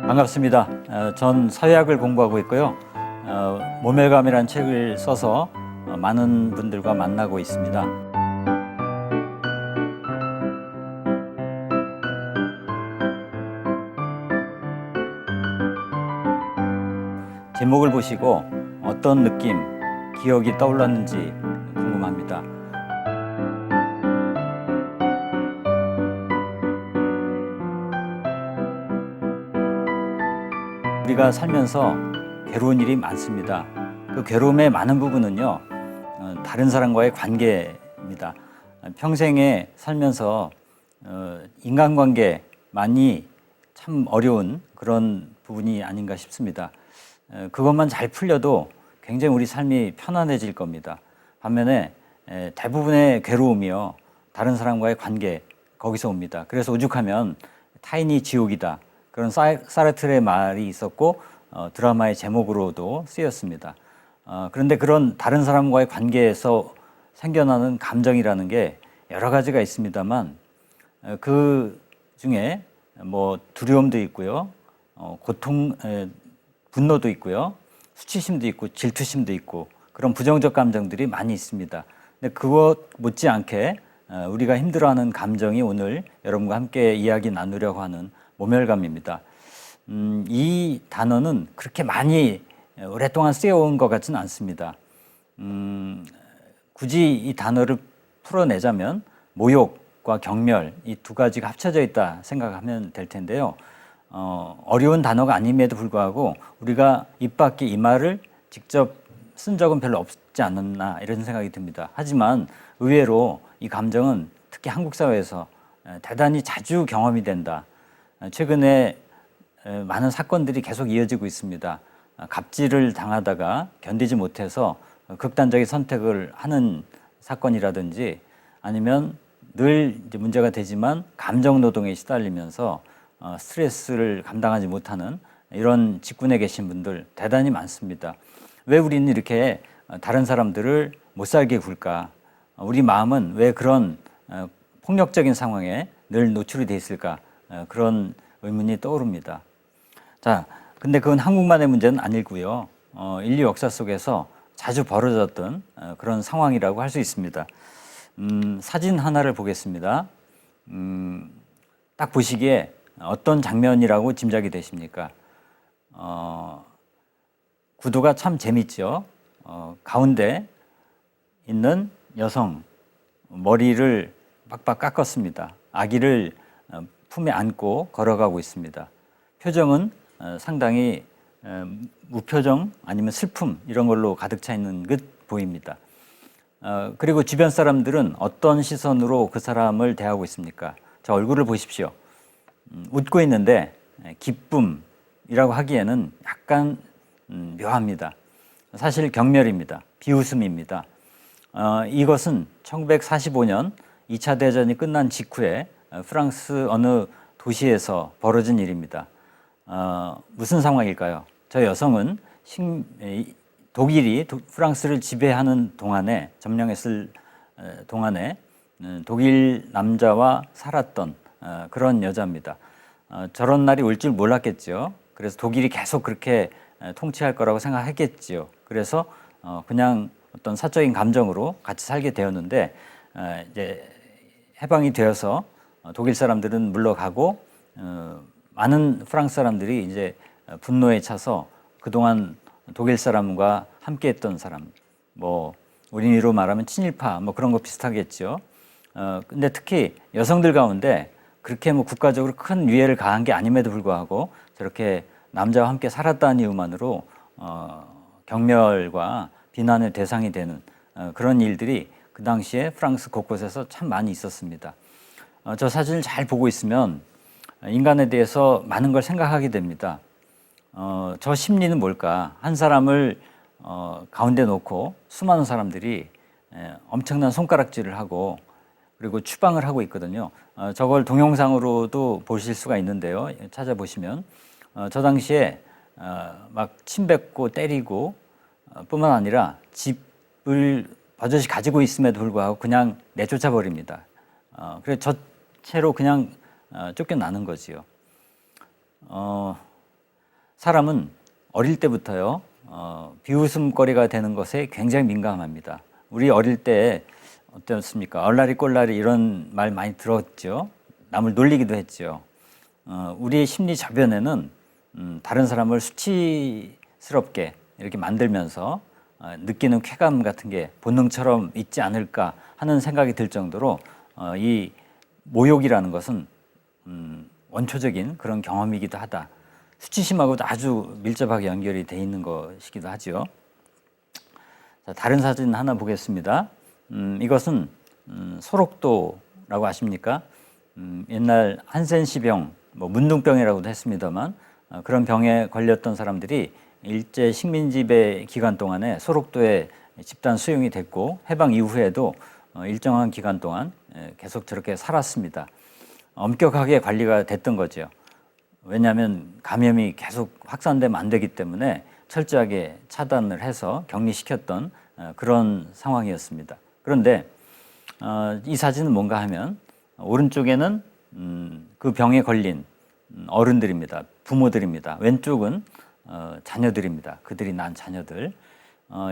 반갑습니다. 전 사회학을 공부하고 있고요. 모멸감이라는 책을 써서 많은 분들과 만나고 있습니다. 제목을 보시고 어떤 느낌, 기억이 떠올랐는지 궁금합니다. 우리가 살면서 괴로운 일이 많습니다. 그 괴로움의 많은 부분은요, 다른 사람과의 관계입니다. 평생에 살면서 인간관계만이 참 어려운 그런 부분이 아닌가 싶습니다. 그것만 잘 풀려도 굉장히 우리 삶이 편안해질 겁니다. 반면에 대부분의 괴로움이요, 다른 사람과의 관계, 거기서 옵니다. 그래서 오죽하면 타인이 지옥이다, 그런 사르트르의 말이 있었고 드라마의 제목으로도 쓰였습니다. 그런데 그런 다른 사람과의 관계에서 생겨나는 감정이라는 게 여러 가지가 있습니다만 그 중에 뭐 두려움도 있고요, 분노도 있고요, 수치심도 있고 질투심도 있고 그런 부정적 감정들이 많이 있습니다. 근데 그것 못지않게 우리가 힘들어하는 감정이 오늘 여러분과 함께 이야기 나누려고 하는 모멸감입니다. 이 단어는 그렇게 많이 오랫동안 쓰여온 것 같지는 않습니다. 굳이 이 단어를 풀어내자면 모욕과 경멸, 이 두 가지가 합쳐져 있다 생각하면 될 텐데요. 어려운 단어가 아님에도 불구하고 우리가 입 밖에 이 말을 직접 쓴 적은 별로 없지 않았나 이런 생각이 듭니다. 하지만 의외로 이 감정은 특히 한국 사회에서 대단히 자주 경험이 된다. 최근에 많은 사건들이 계속 이어지고 있습니다. 갑질을 당하다가 견디지 못해서 극단적인 선택을 하는 사건이라든지 아니면 늘 이제 문제가 되지만 감정 노동에 시달리면서 스트레스를 감당하지 못하는 이런 직군에 계신 분들 대단히 많습니다. 왜 우리는 이렇게 다른 사람들을 못 살게 굴까? 우리 마음은 왜 그런 폭력적인 상황에 늘 노출이 돼 있을까? 그런 의문이 떠오릅니다. 자, 근데 그건 한국만의 문제는 아니고요. 인류 역사 속에서 자주 벌어졌던 그런 상황이라고 할 수 있습니다. 사진 하나를 보겠습니다. 딱 보시기에 어떤 장면이라고 짐작이 되십니까? 구도가 참 재밌죠. 가운데 있는 여성, 머리를 빡빡 깎았습니다. 아기를 품에 안고 걸어가고 있습니다. 표정은 상당히 무표정 아니면 슬픔 이런 걸로 가득 차 있는 듯 보입니다. 그리고 주변 사람들은 어떤 시선으로 그 사람을 대하고 있습니까? 저 얼굴을 보십시오. 웃고 있는데 기쁨이라고 하기에는 약간 묘합니다. 사실 경멸입니다. 비웃음입니다. 이것은 1945년 2차 대전이 끝난 직후에 프랑스 어느 도시에서 벌어진 일입니다. 무슨 상황일까요? 저 여성은 독일이 프랑스를 지배하는 동안에, 점령했을 동안에 독일 남자와 살았던 그런 여자입니다. 저런 날이 올 줄 몰랐겠죠. 그래서 독일이 계속 그렇게 통치할 거라고 생각했겠지요. 그래서 그냥 어떤 사적인 감정으로 같이 살게 되었는데 이제 해방이 되어서 독일 사람들은 물러가고 많은 프랑스 사람들이 이제 분노에 차서 그동안 독일 사람과 함께했던 사람, 뭐 우리로 말하면 친일파 뭐 그런 거 비슷하겠죠. 근데 특히 여성들 가운데 그렇게 뭐 국가적으로 큰 위해를 가한 게 아님에도 불구하고 저렇게 남자와 함께 살았다는 이유만으로 경멸과 비난의 대상이 되는 그런 일들이 그 당시에 프랑스 곳곳에서 참 많이 있었습니다. 저 사진을 잘 보고 있으면 인간에 대해서 많은 걸 생각하게 됩니다. 저 심리는 뭘까? 한 사람을 가운데 놓고 수많은 사람들이 엄청난 손가락질을 하고 그리고 추방을 하고 있거든요. 저걸 동영상으로도 보실 수가 있는데요. 찾아보시면 저 당시에 막 침뱉고 때리고 뿐만 아니라 집을 버젓이 가지고 있음에도 불구하고 그냥 내쫓아 버립니다. 그래서 저 채로 그냥 쫓겨나는 거지요. 사람은 어릴 때부터요, 비웃음거리가 되는 것에 굉장히 민감합니다. 우리 어릴 때 어땠습니까? 얼라리 꼴라리 이런 말 많이 들었죠. 남을 놀리기도 했죠. 우리의 심리 저변에는 다른 사람을 수치스럽게 이렇게 만들면서 느끼는 쾌감 같은 게 본능처럼 있지 않을까 하는 생각이 들 정도로 이 모욕이라는 것은 원초적인 그런 경험이기도 하다. 수치심하고도 아주 밀접하게 연결이 돼 있는 것이기도 하죠. 자, 다른 사진 하나 보겠습니다. 이것은 소록도라고 아십니까? 옛날 한센시병, 뭐 문둥병이라고도 했습니다만 그런 병에 걸렸던 사람들이 일제 식민지배 기간 동안에 소록도에 집단 수용이 됐고 해방 이후에도 일정한 기간 동안 계속 저렇게 살았습니다. 엄격하게 관리가 됐던 거죠. 왜냐하면 감염이 계속 확산되면 안 되기 때문에 철저하게 차단을 해서 격리시켰던 그런 상황이었습니다. 그런데 이 사진은 뭔가 하면 오른쪽에는 그 병에 걸린 어른들입니다. 부모들입니다. 왼쪽은 자녀들입니다. 그들이 낳은 자녀들.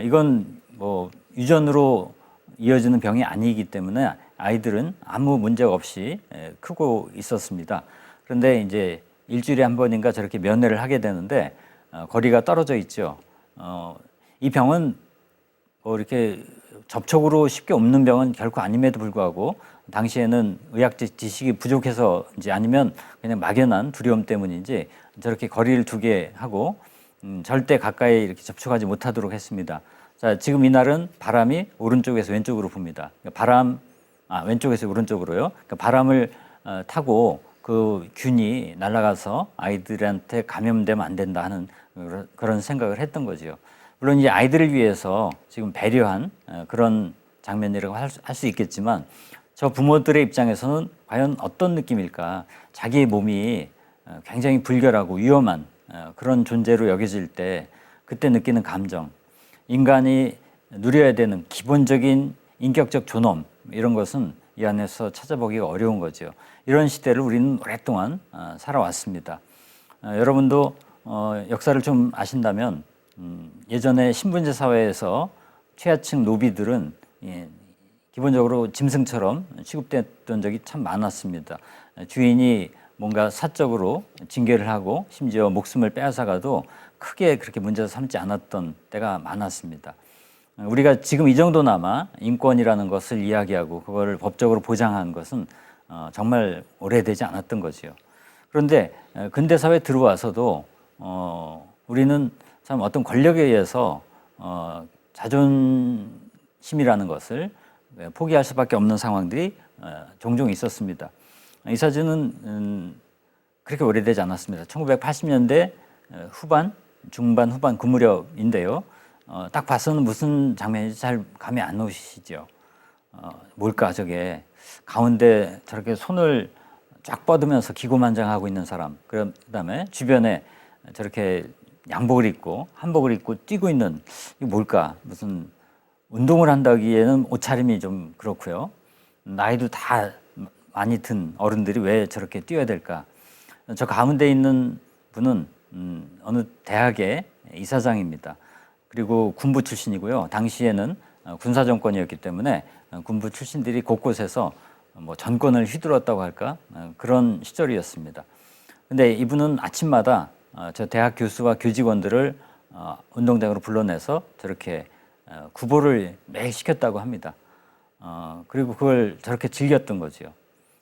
이건 뭐 유전으로 이어지는 병이 아니기 때문에 아이들은 아무 문제가 없이 크고 있었습니다. 그런데 이제 일주일에 한 번인가 저렇게 면회를 하게 되는데 거리가 떨어져 있죠. 이 병은 뭐 이렇게 접촉으로 쉽게 옮는 병은 결코 아님에도 불구하고 당시에는 의학 지식이 부족해서인지 아니면 그냥 막연한 두려움 때문인지 저렇게 거리를 두게 하고 절대 가까이 이렇게 접촉하지 못하도록 했습니다. 자, 지금 이날은 바람이 오른쪽에서 왼쪽으로 붑니다. 왼쪽에서 오른쪽으로요. 그러니까 바람을 타고 그 균이 날아가서 아이들한테 감염되면 안 된다 하는 그런 생각을 했던 거죠. 물론 이제 아이들을 위해서 지금 배려한 그런 장면이라고 할 수 있겠지만 저 부모들의 입장에서는 과연 어떤 느낌일까? 자기의 몸이 굉장히 불결하고 위험한 그런 존재로 여겨질 때 그때 느끼는 감정, 인간이 누려야 되는 기본적인 인격적 존엄 이런 것은 이 안에서 찾아보기가 어려운 거죠. 이런 시대를 우리는 오랫동안 살아왔습니다. 여러분도 역사를 좀 아신다면 예전에 신분제 사회에서 최하층 노비들은 기본적으로 짐승처럼 취급됐던 적이 참 많았습니다. 주인이 뭔가 사적으로 징계를 하고 심지어 목숨을 빼앗아가도 크게 그렇게 문제 삼지 않았던 때가 많았습니다. 우리가 지금 이 정도나마 인권이라는 것을 이야기하고 그거를 법적으로 보장한 것은 정말 오래되지 않았던 거지요. 그런데 근대 사회에 들어와서도 우리는 참 어떤 권력에 의해서 자존심이라는 것을 포기할 수밖에 없는 상황들이 종종 있었습니다. 이 사진은 그렇게 오래되지 않았습니다. 1980년대 후반, 중반, 후반 그 무렵인데요. 딱 봐서는 무슨 장면인지 잘 감이 안 오시죠. 뭘까 저게 가운데 저렇게 손을 쫙 뻗으면서 기고만장하고 있는 사람, 그다음에 주변에 저렇게 양복을 입고 한복을 입고 뛰고 있는 이게 뭘까? 무슨 운동을 한다기에는 옷차림이 좀 그렇고요. 나이도 다 많이 든 어른들이 왜 저렇게 뛰어야 될까? 저 가운데 있는 분은 어느 대학의 이사장입니다. 그리고 군부 출신이고요. 당시에는 군사 정권이었기 때문에 군부 출신들이 곳곳에서 뭐 전권을 휘둘렀다고 할까? 그런 시절이었습니다. 근데 이분은 아침마다 저 대학 교수와 교직원들을 운동장으로 불러내서 저렇게 구보를 매일 시켰다고 합니다. 그리고 그걸 저렇게 즐겼던 거죠.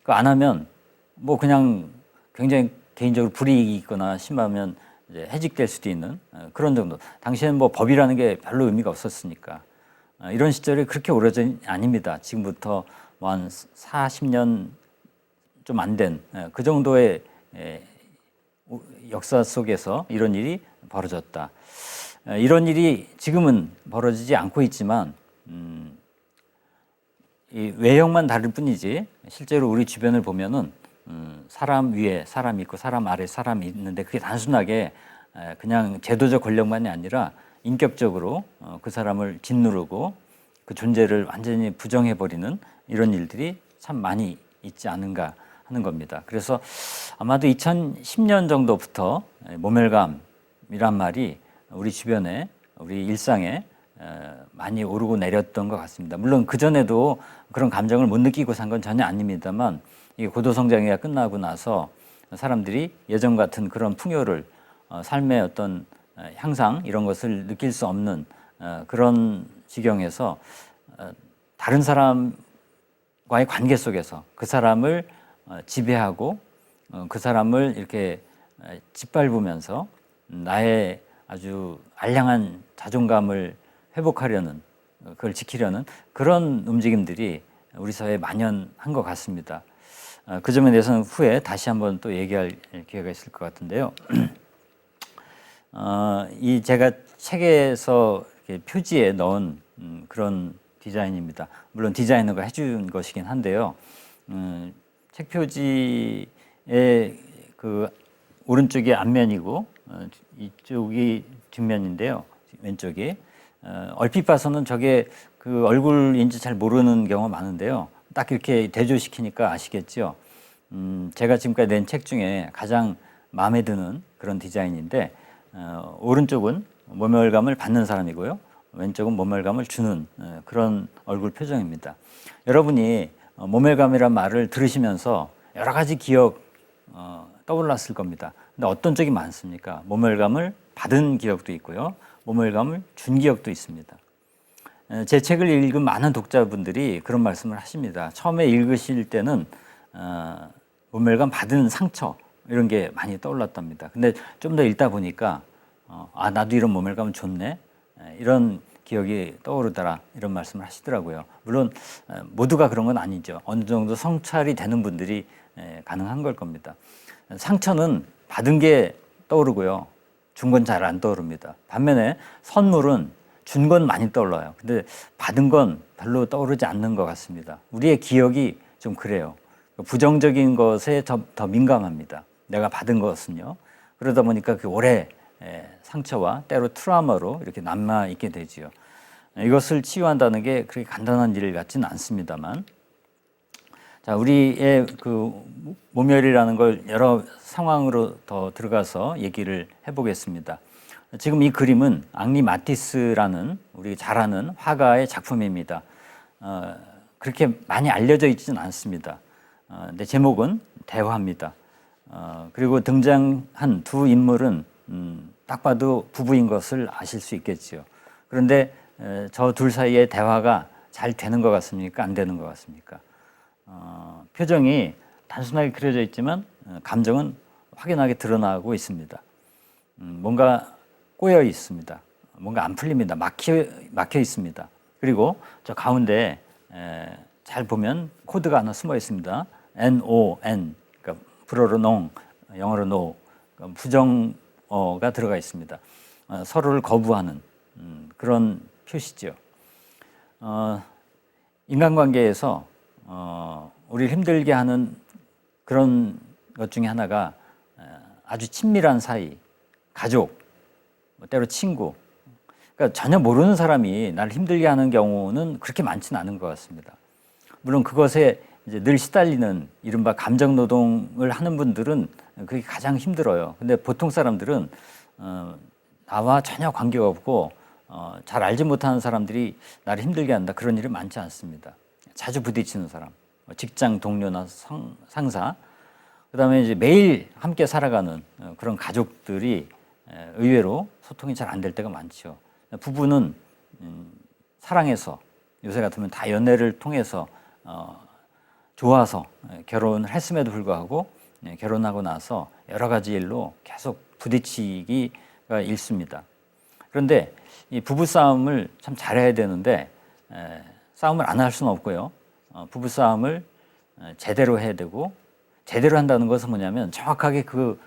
그거 안 하면 뭐 그냥 굉장히 개인적으로 불이익이 있거나 심하면 이제 해직될 수도 있는 그런 정도. 당시에는 뭐 법이라는 게 별로 의미가 없었으니까. 이런 시절이 그렇게 오래전이 아닙니다. 지금부터 뭐 한 40년 좀 안 된 그 정도의 역사 속에서 이런 일이 벌어졌다. 이런 일이 지금은 벌어지지 않고 있지만 이 외형만 다를 뿐이지 실제로 우리 주변을 보면은 사람 위에 사람이 있고 사람 아래 사람이 있는데 그게 단순하게 그냥 제도적 권력만이 아니라 인격적으로 그 사람을 짓누르고 그 존재를 완전히 부정해버리는 이런 일들이 참 많이 있지 않은가 하는 겁니다. 그래서 아마도 2010년 정도부터 모멸감 감정이란 말이 우리 주변에, 우리 일상에 많이 오르고 내렸던 것 같습니다. 물론 그전에도 그런 감정을 못 느끼고 산 건 전혀 아닙니다만, 이 고도성장기가 끝나고 나서 사람들이 예전 같은 그런 풍요를, 삶의 어떤 향상 이런 것을 느낄 수 없는 그런 지경에서 다른 사람과의 관계 속에서 그 사람을 지배하고 그 사람을 이렇게 짓밟으면서 나의 아주 알량한 자존감을 회복하려는, 그걸 지키려는 그런 움직임들이 우리 사회에 만연한 것 같습니다. 그 점에 대해서는 후에 다시 한번 또 얘기할 기회가 있을 것 같은데요. 이 제가 책에서 이렇게 표지에 넣은 그런 디자인입니다. 물론 디자이너가 해준 것이긴 한데요. 책 표지의 그 오른쪽이 앞면이고 이쪽이 뒷면인데요. 왼쪽이 얼핏 봐서는 저게 그 얼굴인지 잘 모르는 경우가 많은데요. 딱 이렇게 대조시키니까 아시겠죠. 제가 지금까지 낸 책 중에 가장 마음에 드는 그런 디자인인데, 오른쪽은 모멸감을 받는 사람이고요, 왼쪽은 모멸감을 주는 그런 얼굴 표정입니다. 여러분이 모멸감이란 말을 들으시면서 여러 가지 기억 떠올랐을 겁니다. 근데 어떤 쪽이 많습니까? 모멸감을 받은 기억도 있고요, 모멸감을 준 기억도 있습니다. 제 책을 읽은 많은 독자분들이 그런 말씀을 하십니다. 처음에 읽으실 때는 모멸감 받은 상처 이런 게 많이 떠올랐답니다. 근데 좀 더 읽다 보니까 나도 이런 모멸감은 좋네, 이런 기억이 떠오르더라, 이런 말씀을 하시더라고요. 물론 모두가 그런 건 아니죠. 어느 정도 성찰이 되는 분들이 가능한 걸 겁니다. 상처는 받은 게 떠오르고요, 준 건 잘 안 떠오릅니다. 반면에 선물은 준 건 많이 떠올라요. 근데 받은 건 별로 떠오르지 않는 것 같습니다. 우리의 기억이 좀 그래요. 부정적인 것에 더 민감합니다. 내가 받은 것은요. 그러다 보니까 그 오래 상처와 때로 트라우마로 이렇게 남아 있게 되지요. 이것을 치유한다는 게 그렇게 간단한 일 같지는 않습니다만, 자, 우리의 그 모멸이라는 걸 여러 상황으로 더 들어가서 얘기를 해보겠습니다. 지금 이 그림은 앙리 마티스라는 우리 잘 아는 화가의 작품입니다. 그렇게 많이 알려져 있지는 않습니다. 근데 제목은 대화입니다. 그리고 등장한 두 인물은 딱 봐도 부부인 것을 아실 수 있겠죠. 그런데 저 둘 사이의 대화가 잘 되는 것 같습니까? 안 되는 것 같습니까? 표정이 단순하게 그려져 있지만 감정은 확연하게 드러나고 있습니다. 뭔가 꼬여 있습니다. 뭔가 안 풀립니다. 막혀 있습니다. 그리고 저 가운데 잘 보면 코드가 하나 숨어 있습니다. NON, 그러니까 불어로 농, 영어로 no, 부정어가 들어가 있습니다. 서로를 거부하는 그런 표시죠. 인간관계에서 우리를 힘들게 하는 그런 것 중에 하나가 아주 친밀한 사이, 가족, 때로 친구, 그러니까 전혀 모르는 사람이 나를 힘들게 하는 경우는 그렇게 많지는 않은 것 같습니다. 물론 그것에 이제 늘 시달리는 이른바 감정 노동을 하는 분들은 그게 가장 힘들어요. 근데 보통 사람들은 나와 전혀 관계가 없고 잘 알지 못하는 사람들이 나를 힘들게 한다, 그런 일은 많지 않습니다. 자주 부딪히는 사람, 직장 동료나 상사, 그다음에 이제 매일 함께 살아가는 그런 가족들이 의외로 소통이 잘 안 될 때가 많죠. 부부는 사랑해서, 요새 같으면 다 연애를 통해서 좋아서 결혼을 했음에도 불구하고 결혼하고 나서 여러 가지 일로 계속 부딪히기가 일쑤입니다. 그런데 이 부부 싸움을 참 잘해야 되는데 싸움을 안 할 수는 없고요. 부부 싸움을 제대로 해야 되고, 제대로 한다는 것은 뭐냐면 정확하게 그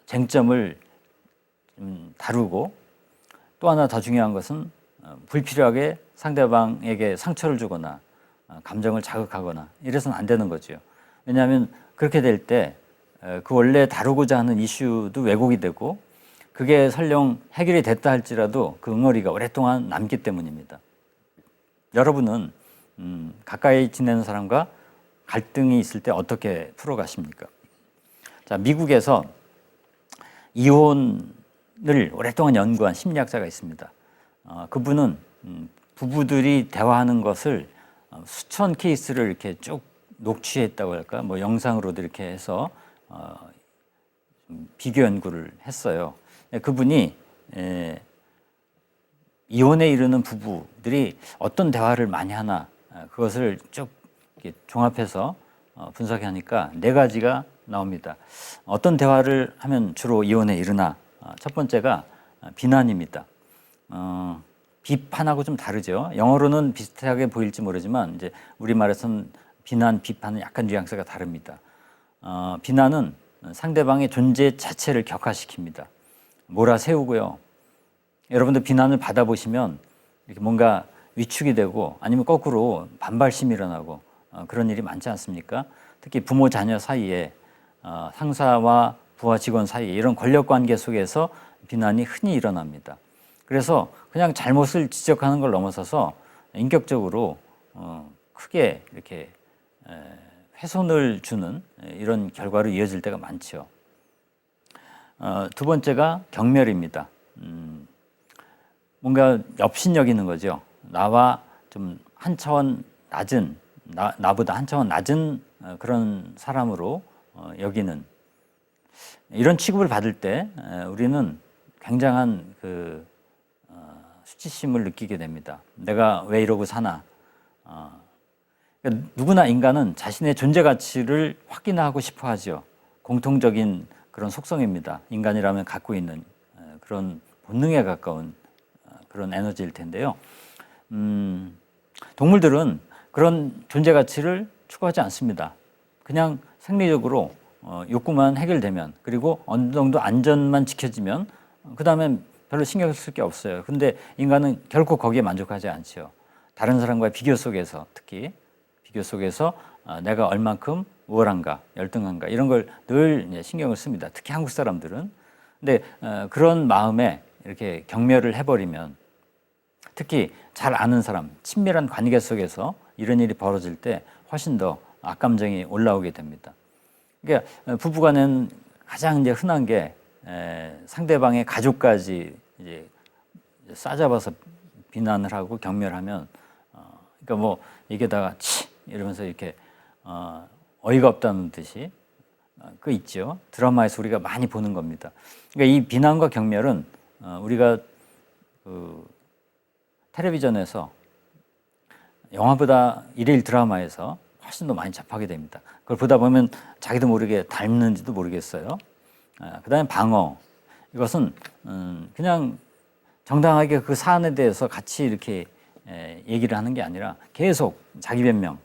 쟁점을 다루고, 또 하나 더 중요한 것은 불필요하게 상대방에게 상처를 주거나 감정을 자극하거나 이래서는 안 되는 거죠. 왜냐하면 그렇게 될 때 그 원래 다루고자 하는 이슈도 왜곡이 되고, 그게 설령 해결이 됐다 할지라도 그 응어리가 오랫동안 남기 때문입니다. 여러분은 가까이 지내는 사람과 갈등이 있을 때 어떻게 풀어가십니까? 자, 미국에서 이혼 오랫동안 연구한 심리학자가 있습니다. 그분은 부부들이 대화하는 것을 수천 케이스를 이렇게 쭉 녹취했다고 할까, 뭐 영상으로도 이렇게 해서 비교 연구를 했어요. 그분이 이혼에 이르는 부부들이 어떤 대화를 많이 하나, 그것을 쭉 종합해서 분석하니까 4가지가 나옵니다. 어떤 대화를 하면 주로 이혼에 이르나? 첫 번째가 비난입니다. 비판하고 좀 다르죠. 영어로는 비슷하게 보일지 모르지만 이제 우리말에서는 비난, 비판은 약간 뉘앙스가 다릅니다. 비난은 상대방의 존재 자체를 격화시킵니다. 몰아세우고요. 여러분들 비난을 받아보시면 이렇게 뭔가 위축이 되고 아니면 거꾸로 반발심이 일어나고 그런 일이 많지 않습니까? 특히 부모 자녀 사이에 상사와 부하 직원 사이에 이런 권력 관계 속에서 비난이 흔히 일어납니다. 그래서 그냥 잘못을 지적하는 걸 넘어서서 인격적으로 크게 이렇게 훼손을 주는 이런 결과로 이어질 때가 많죠. 두 번째가 경멸입니다. 뭔가 업신여기는 거죠. 나와 좀 한 차원 낮은, 나보다 한 차원 낮은 그런 사람으로 여기는 이런 취급을 받을 때 우리는 굉장한 그 수치심을 느끼게 됩니다. 내가 왜 이러고 사나? 그러니까 누구나 인간은 자신의 존재 가치를 확인하고 싶어 하죠. 공통적인 그런 속성입니다. 인간이라면 갖고 있는 그런 본능에 가까운 그런 에너지일 텐데요. 동물들은 그런 존재 가치를 추구하지 않습니다. 그냥 생리적으로 욕구만 해결되면, 그리고 어느 정도 안전만 지켜지면 그 다음엔 별로 신경 쓸 게 없어요. 근데 인간은 결코 거기에 만족하지 않죠. 다른 사람과의 비교 속에서, 특히 비교 속에서 내가 얼만큼 우월한가, 열등한가 이런 걸 늘 신경을 씁니다. 특히 한국 사람들은. 근데 그런 마음에 이렇게 경멸을 해버리면, 특히 잘 아는 사람, 친밀한 관계 속에서 이런 일이 벌어질 때 훨씬 더 악감정이 올라오게 됩니다. 그러니까 부부간에는 가장 이제 흔한 게 상대방의 가족까지 이제 싸잡아서 비난을 하고 경멸하면, 그러니까 뭐 얘기하다가 치 이러면서 이렇게 어이가 없다는 듯이 그 있죠. 드라마에서 우리가 많이 보는 겁니다. 그러니까 이 비난과 경멸은 우리가 그 텔레비전에서 영화보다 일일 드라마에서 훨씬 더 많이 접하게 됩니다. 그걸 보다 보면 자기도 모르게 닮는지도 모르겠어요. 그다음에 방어. 이것은 그냥 정당하게 그 사안에 대해서 같이 이렇게 얘기를 하는 게 아니라 계속 자기 변명.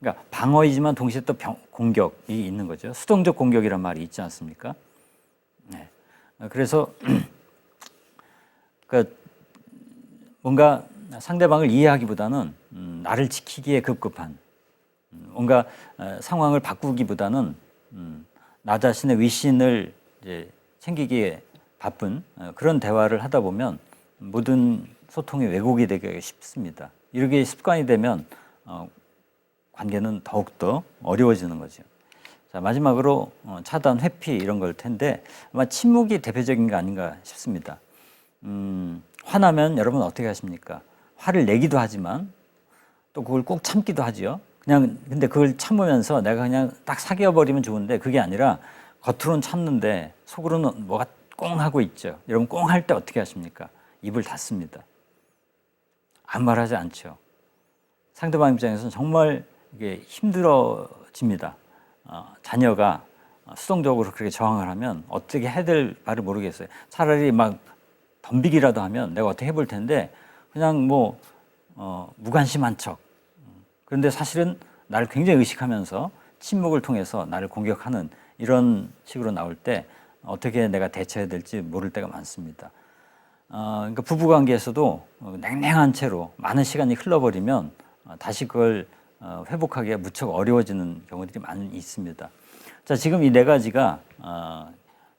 그러니까 방어이지만 동시에 또 공격이 있는 거죠. 수동적 공격이란 말이 있지 않습니까? 네. 그래서 그러니까 뭔가 상대방을 이해하기보다는 나를 지키기에 급급한, 뭔가 상황을 바꾸기보다는 나 자신의 위신을 이제 챙기기에 바쁜 그런 대화를 하다 보면 모든 소통이 왜곡이 되기 쉽습니다. 이렇게 습관이 되면 관계는 더욱더 어려워지는 거죠. 자, 마지막으로 차단, 회피 이런 걸 텐데 아마 침묵이 대표적인 게 아닌가 싶습니다. 화나면 여러분 어떻게 하십니까? 화를 내기도 하지만 또 그걸 꼭 참기도 하죠. 그냥 근데 그걸 참으면서 내가 그냥 딱 사겨버리면 좋은데 그게 아니라 겉으로는 참는데 속으로는 뭐가 꽁 하고 있죠. 여러분 꽁 할 때 어떻게 하십니까? 입을 닫습니다. 아무 말하지 않죠. 상대방 입장에서는 정말 이게 힘들어집니다. 자녀가 수동적으로 그렇게 저항을 하면 어떻게 해야 될 바를 모르겠어요. 차라리 막 덤비기라도 하면 내가 어떻게 해볼 텐데 그냥 뭐 무관심한 척. 그런데 사실은 나를 굉장히 의식하면서 침묵을 통해서 나를 공격하는 이런 식으로 나올 때 어떻게 내가 대처해야 될지 모를 때가 많습니다. 그러니까 부부관계에서도 냉랭한 채로 많은 시간이 흘러버리면 다시 그걸 회복하기가 무척 어려워지는 경우들이 많이 있습니다. 자, 지금 이 4가지가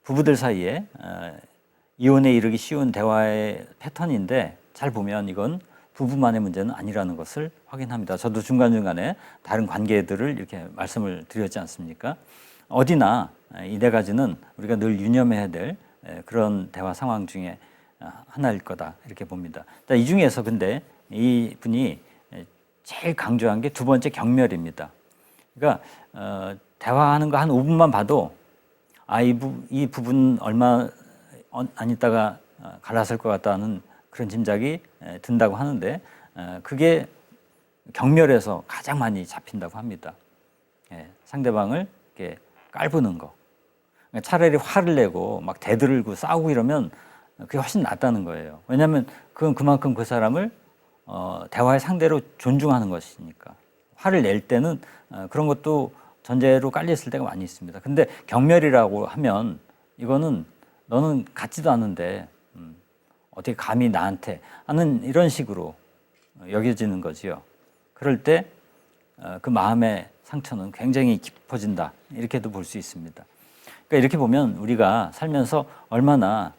부부들 사이에 이혼에 이르기 쉬운 대화의 패턴인데 잘 보면 이건 부부만의 문제는 아니라는 것을 확인합니다. 저도 중간중간에 다른 관계들을 이렇게 말씀을 드렸지 않습니까? 어디나 이 4가지는 우리가 늘 유념해야 될 그런 대화 상황 중에 하나일 거다 이렇게 봅니다. 이 중에서 근데 이 분이 제일 강조한 게 두 번째 경멸입니다. 그러니까 대화하는 거 한 5분만 봐도 이 부분 얼마 안 있다가 갈라설 것 같다는 그런 짐작이 든다고 하는데 그게 경멸에서 가장 많이 잡힌다고 합니다. 상대방을 이렇게 깔보는 거. 차라리 화를 내고 막 대들고 싸우고 이러면 그게 훨씬 낫다는 거예요. 왜냐하면 그건 그만큼 그 사람을 대화의 상대로 존중하는 것이니까. 화를 낼 때는 그런 것도 전제로 깔렸을 때가 많이 있습니다. 근데 경멸이라고 하면 이거는 너는 같지도 않은데 어떻게 감히 나한테 하는 이런 식으로 여겨지는 거지요. 그럴 때 그 마음의 상처는 굉장히 깊어진다 이렇게도 볼 수 있습니다. 그러니까 이렇게 보면 우리가 살면서 얼마나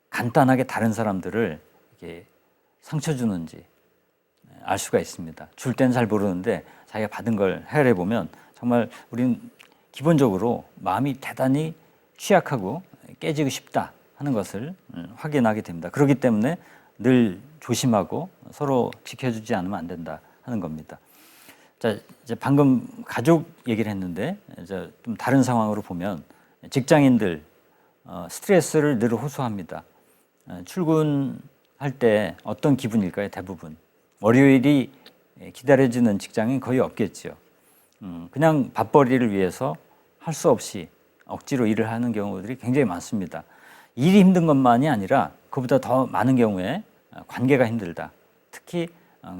간단하게 다른 사람들을 이렇게 상처 주는지 알 수가 있습니다. 줄 때는 잘 모르는데 자기가 받은 걸 헤아려 보면 정말 우리는 기본적으로 마음이 대단히 취약하고 깨지고 싶다 하는 것을 확인하게 됩니다. 그렇기 때문에 늘 조심하고 서로 지켜주지 않으면 안 된다 하는 겁니다. 자, 이제 방금 가족 얘기를 했는데 이제 좀 다른 상황으로 보면 직장인들 스트레스를 늘 호소합니다. 출근할 때 어떤 기분일까요? 대부분 월요일이 기다려지는 직장인 거의 없겠죠. 그냥 밥벌이를 위해서 할 수 없이 억지로 일을 하는 경우들이 굉장히 많습니다. 일이 힘든 것만이 아니라 그보다 더 많은 경우에 관계가 힘들다. 특히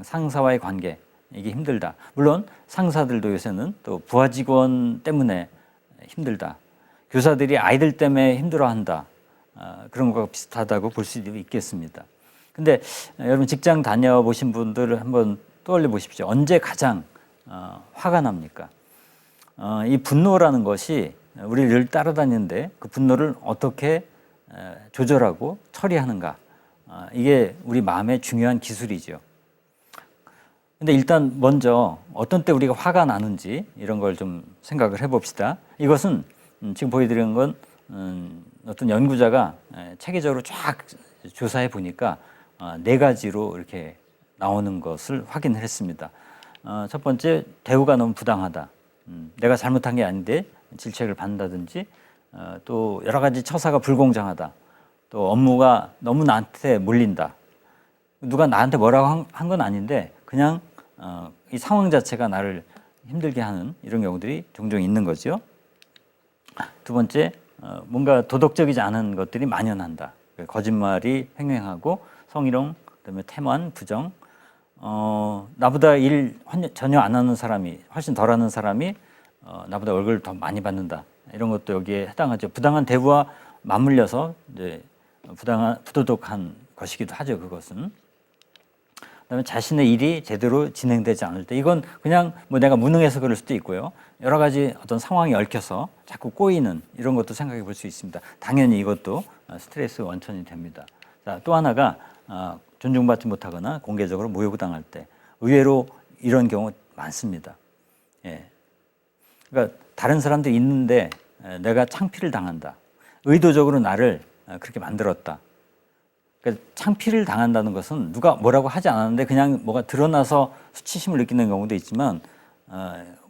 상사와의 관계 이게 힘들다. 물론 상사들도 요새는 또 부하 직원 때문에 힘들다. 교사들이 아이들 때문에 힘들어한다. 그런 것과 비슷하다고 볼 수도 있겠습니다. 근데 여러분 직장 다녀보신 분들을 한번 떠올려 보십시오. 언제 가장 화가 납니까? 이 분노라는 것이 우리를 늘 따라다니는데 그 분노를 어떻게 조절하고 처리하는가. 이게 우리 마음의 중요한 기술이죠. 근데 일단 먼저 어떤 때 우리가 화가 나는지 이런 걸 좀 생각을 해봅시다. 이것은 지금 보여드리는 건 어떤 연구자가 체계적으로 쫙 조사해 보니까 4가지로 이렇게 나오는 것을 확인을 했습니다. 첫 번째, 대우가 너무 부당하다. 내가 잘못한 게 아닌데 질책을 받는다든지 또 여러 가지 처사가 불공정하다. 또 업무가 너무 나한테 몰린다. 누가 나한테 뭐라고 한 건 아닌데 그냥 이 상황 자체가 나를 힘들게 하는 이런 경우들이 종종 있는 거죠. 두 번째, 뭔가 도덕적이지 않은 것들이 만연한다. 거짓말이 횡행하고 성희롱, 그다음에 태만, 부정, 나보다 일 전혀 안 하는 사람이 훨씬 덜 하는 사람이 나보다 월급을 더 많이 받는다. 이런 것도 여기에 해당하죠. 부당한 대우와 맞물려서 이제 부도덕한 것이기도 하죠. 그것은. 그다음에 자신의 일이 제대로 진행되지 않을 때 이건 그냥 뭐 내가 무능해서 그럴 수도 있고요. 여러 가지 어떤 상황이 얽혀서 자꾸 꼬이는 이런 것도 생각해 볼 수 있습니다. 당연히 이것도 스트레스 원천이 됩니다. 자, 또 하나가 존중받지 못하거나 공개적으로 모욕을 당할 때 의외로 이런 경우 많습니다. 예. 그러니까 다른 사람들이 있는데 내가 창피를 당한다. 의도적으로 나를 그렇게 만들었다. 그러니까 창피를 당한다는 것은 누가 뭐라고 하지 않았는데 그냥 뭐가 드러나서 수치심을 느끼는 경우도 있지만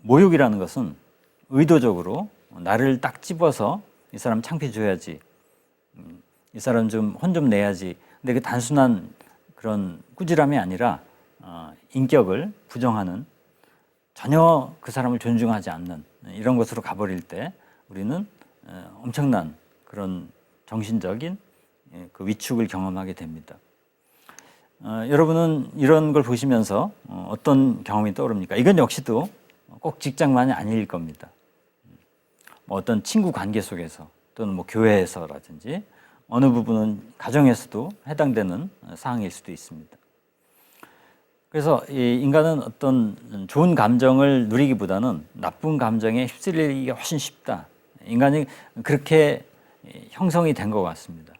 모욕이라는 것은 의도적으로 나를 딱 집어서 이 사람 창피 줘야지, 이 사람 좀 혼 좀 내야지. 근데 그 단순한 그런 꾸지람이 아니라 인격을 부정하는 전혀 그 사람을 존중하지 않는 이런 것으로 가버릴 때 우리는 엄청난 그런 정신적인 그 위축을 경험하게 됩니다. 여러분은 이런 걸 보시면서 어떤 경험이 떠오릅니까? 이건 역시도 꼭 직장만이 아닐 겁니다. 뭐 어떤 친구 관계 속에서 또는 뭐 교회에서라든지 어느 부분은 가정에서도 해당되는 사항일 수도 있습니다. 그래서 이 인간은 어떤 좋은 감정을 누리기보다는 나쁜 감정에 휩쓸리기가 훨씬 쉽다. 인간이 그렇게 형성이 된 것 같습니다.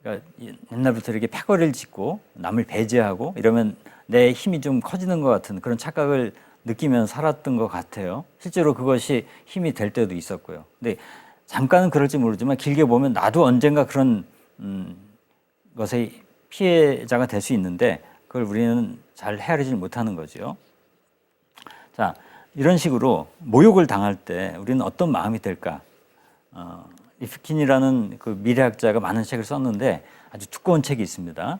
그러니까 옛날부터 이렇게 패거리를 짓고 남을 배제하고 이러면 내 힘이 좀 커지는 것 같은 그런 착각을 느끼면서 살았던 것 같아요. 실제로 그것이 힘이 될 때도 있었고요. 근데 잠깐은 그럴지 모르지만 길게 보면 나도 언젠가 그런 것의 피해자가 될 수 있는데 그걸 우리는 잘 헤아리지 못하는 거죠. 자, 이런 식으로 모욕을 당할 때 우리는 어떤 마음이 들까? 리프킨이라는 그 미래학자가 많은 책을 썼는데 아주 두꺼운 책이 있습니다.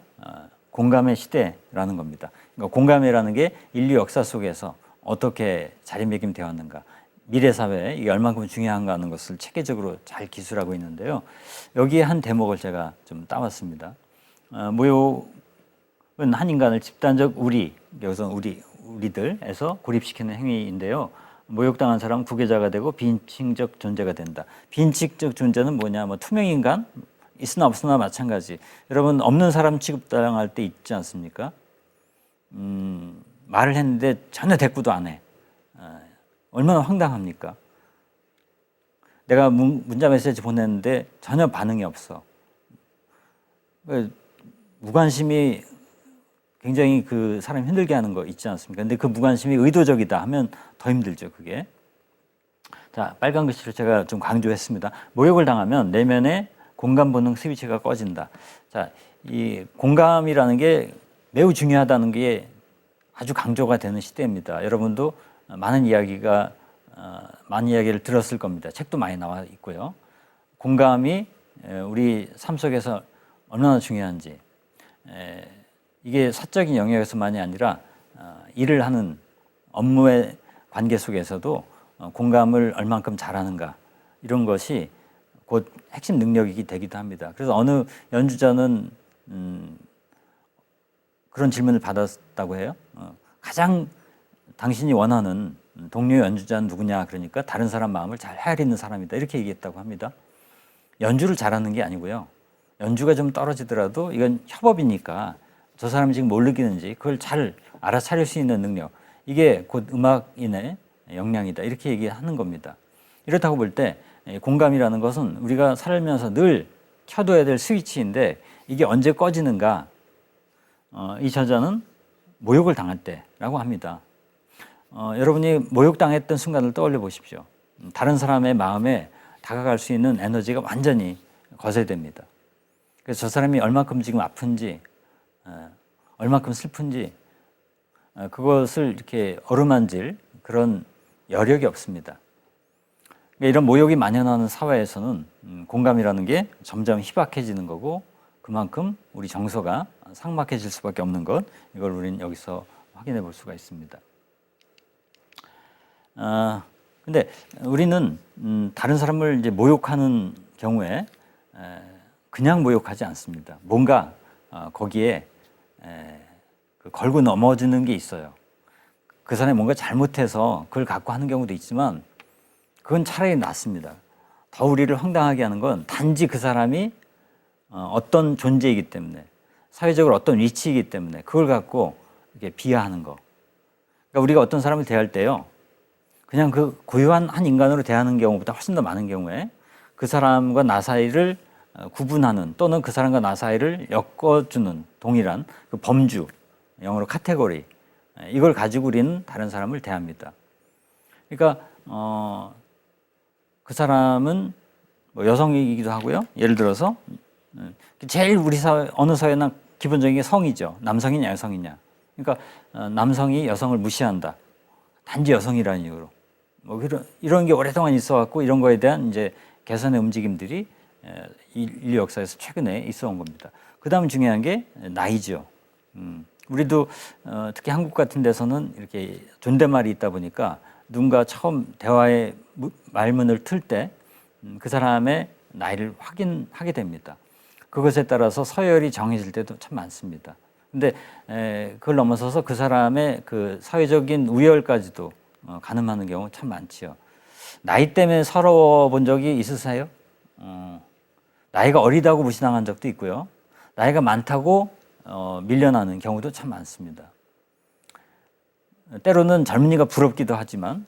공감의 시대라는 겁니다. 그러니까 공감이라는 게 인류 역사 속에서 어떻게 자리매김되어 왔는가, 미래 사회에 이게 얼만큼 중요한가 하는 것을 체계적으로 잘 기술하고 있는데요. 여기에 한 대목을 제가 좀 따왔습니다. 모욕은 한 인간을 집단적 우리, 여기서 우리들에서 고립시키는 행위인데요. 모욕당한 사람은 부계자가 되고 비인칭적 존재가 된다. 비인칭적 존재는 뭐냐? 뭐 투명인간? 있으나 없으나 마찬가지. 여러분 없는 사람 취급당할 때 있지 않습니까? 말을 했는데 전혀 대꾸도 안 해. 얼마나 황당합니까? 내가 문자 메시지 보냈는데 전혀 반응이 없어. 무관심이 굉장히 그 사람 힘들게 하는 거 있지 않습니까? 근데 그 무관심이 의도적이다 하면 더 힘들죠, 그게. 자, 빨간 글씨로 제가 좀 강조했습니다. 모욕을 당하면 내면의 공감 본능 스위치가 꺼진다. 자, 이 공감이라는 게 매우 중요하다는 게 아주 강조가 되는 시대입니다. 여러분도 많은 이야기를 들었을 겁니다. 책도 많이 나와 있고요. 공감이 우리 삶 속에서 얼마나 중요한지, 이게 사적인 영역에서만이 아니라 일을 하는 업무의 관계 속에서도 공감을 얼만큼 잘하는가, 이런 것이 곧 핵심 능력이 되기도 합니다. 그래서 어느 연주자는 그런 질문을 받았다고 해요. 가장 당신이 원하는 동료 연주자는 누구냐, 그러니까 다른 사람 마음을 잘 헤아리는 사람이다, 이렇게 얘기했다고 합니다. 연주를 잘하는 게 아니고요. 연주가 좀 떨어지더라도 이건 협업이니까 저 사람이 지금 뭘 느끼는지 그걸 잘 알아차릴 수 있는 능력, 이게 곧 음악인의 역량이다, 이렇게 얘기하는 겁니다. 이렇다고 볼 때 공감이라는 것은 우리가 살면서 늘 켜둬야 될 스위치인데 이게 언제 꺼지는가? 이 저자는 모욕을 당할 때라고 합니다. 여러분이 모욕당했던 순간을 떠올려 보십시오. 다른 사람의 마음에 다가갈 수 있는 에너지가 완전히 거세됩니다. 그래서 저 사람이 얼마큼 지금 아픈지, 얼마큼 슬픈지, 그것을 이렇게 어루만질 그런 여력이 없습니다. 그러니까 이런 모욕이 만연하는 사회에서는 공감이라는 게 점점 희박해지는 거고, 그만큼 우리 정서가 삭막해질 수밖에 없는 것, 이걸 우리는 여기서 확인해 볼 수가 있습니다. 근데 우리는 다른 사람을 이제 모욕하는 경우에 그냥 모욕하지 않습니다. 뭔가 거기에 걸고 넘어지는 게 있어요. 그 사람이 뭔가 잘못해서 그걸 갖고 하는 경우도 있지만 그건 차라리 낫습니다. 더 우리를 황당하게 하는 건 단지 그 사람이 어떤 존재이기 때문에, 사회적으로 어떤 위치이기 때문에 그걸 갖고 이렇게 비하하는 거. 그러니까 우리가 어떤 사람을 대할 때요, 그냥 그 고유한 한 인간으로 대하는 경우보다 훨씬 더 많은 경우에 그 사람과 나 사이를 구분하는, 또는 그 사람과 나 사이를 엮어주는 동일한 그 범주, 영어로 카테고리, 이걸 가지고 우리는 다른 사람을 대합니다. 그러니까 그 사람은 뭐 여성이기도 하고요. 예를 들어서 제일 우리 사회, 어느 사회나 기본적인 게 성이죠. 남성이냐 여성이냐. 그러니까 남성이 여성을 무시한다, 단지 여성이라는 이유로. 뭐 이런 게 오랫동안 있어왔고, 이런 거에 대한 이제 개선의 움직임들이 인류 역사에서 최근에 있어온 겁니다. 그 다음 중요한 게 나이죠. 우리도 특히 한국 같은 데서는 이렇게 존댓말이 있다 보니까 누군가 처음 대화의 말문을 틀 때 그 사람의 나이를 확인하게 됩니다. 그것에 따라서 서열이 정해질 때도 참 많습니다. 근데 그걸 넘어서서 그 사람의 그 사회적인 우열까지도 가늠하는 경우 참 많지요. 나이 때문에 서러워 본 적이 있으세요? 나이가 어리다고 무시당한 적도 있고요. 나이가 많다고 밀려나는 경우도 참 많습니다. 때로는 젊은이가 부럽기도 하지만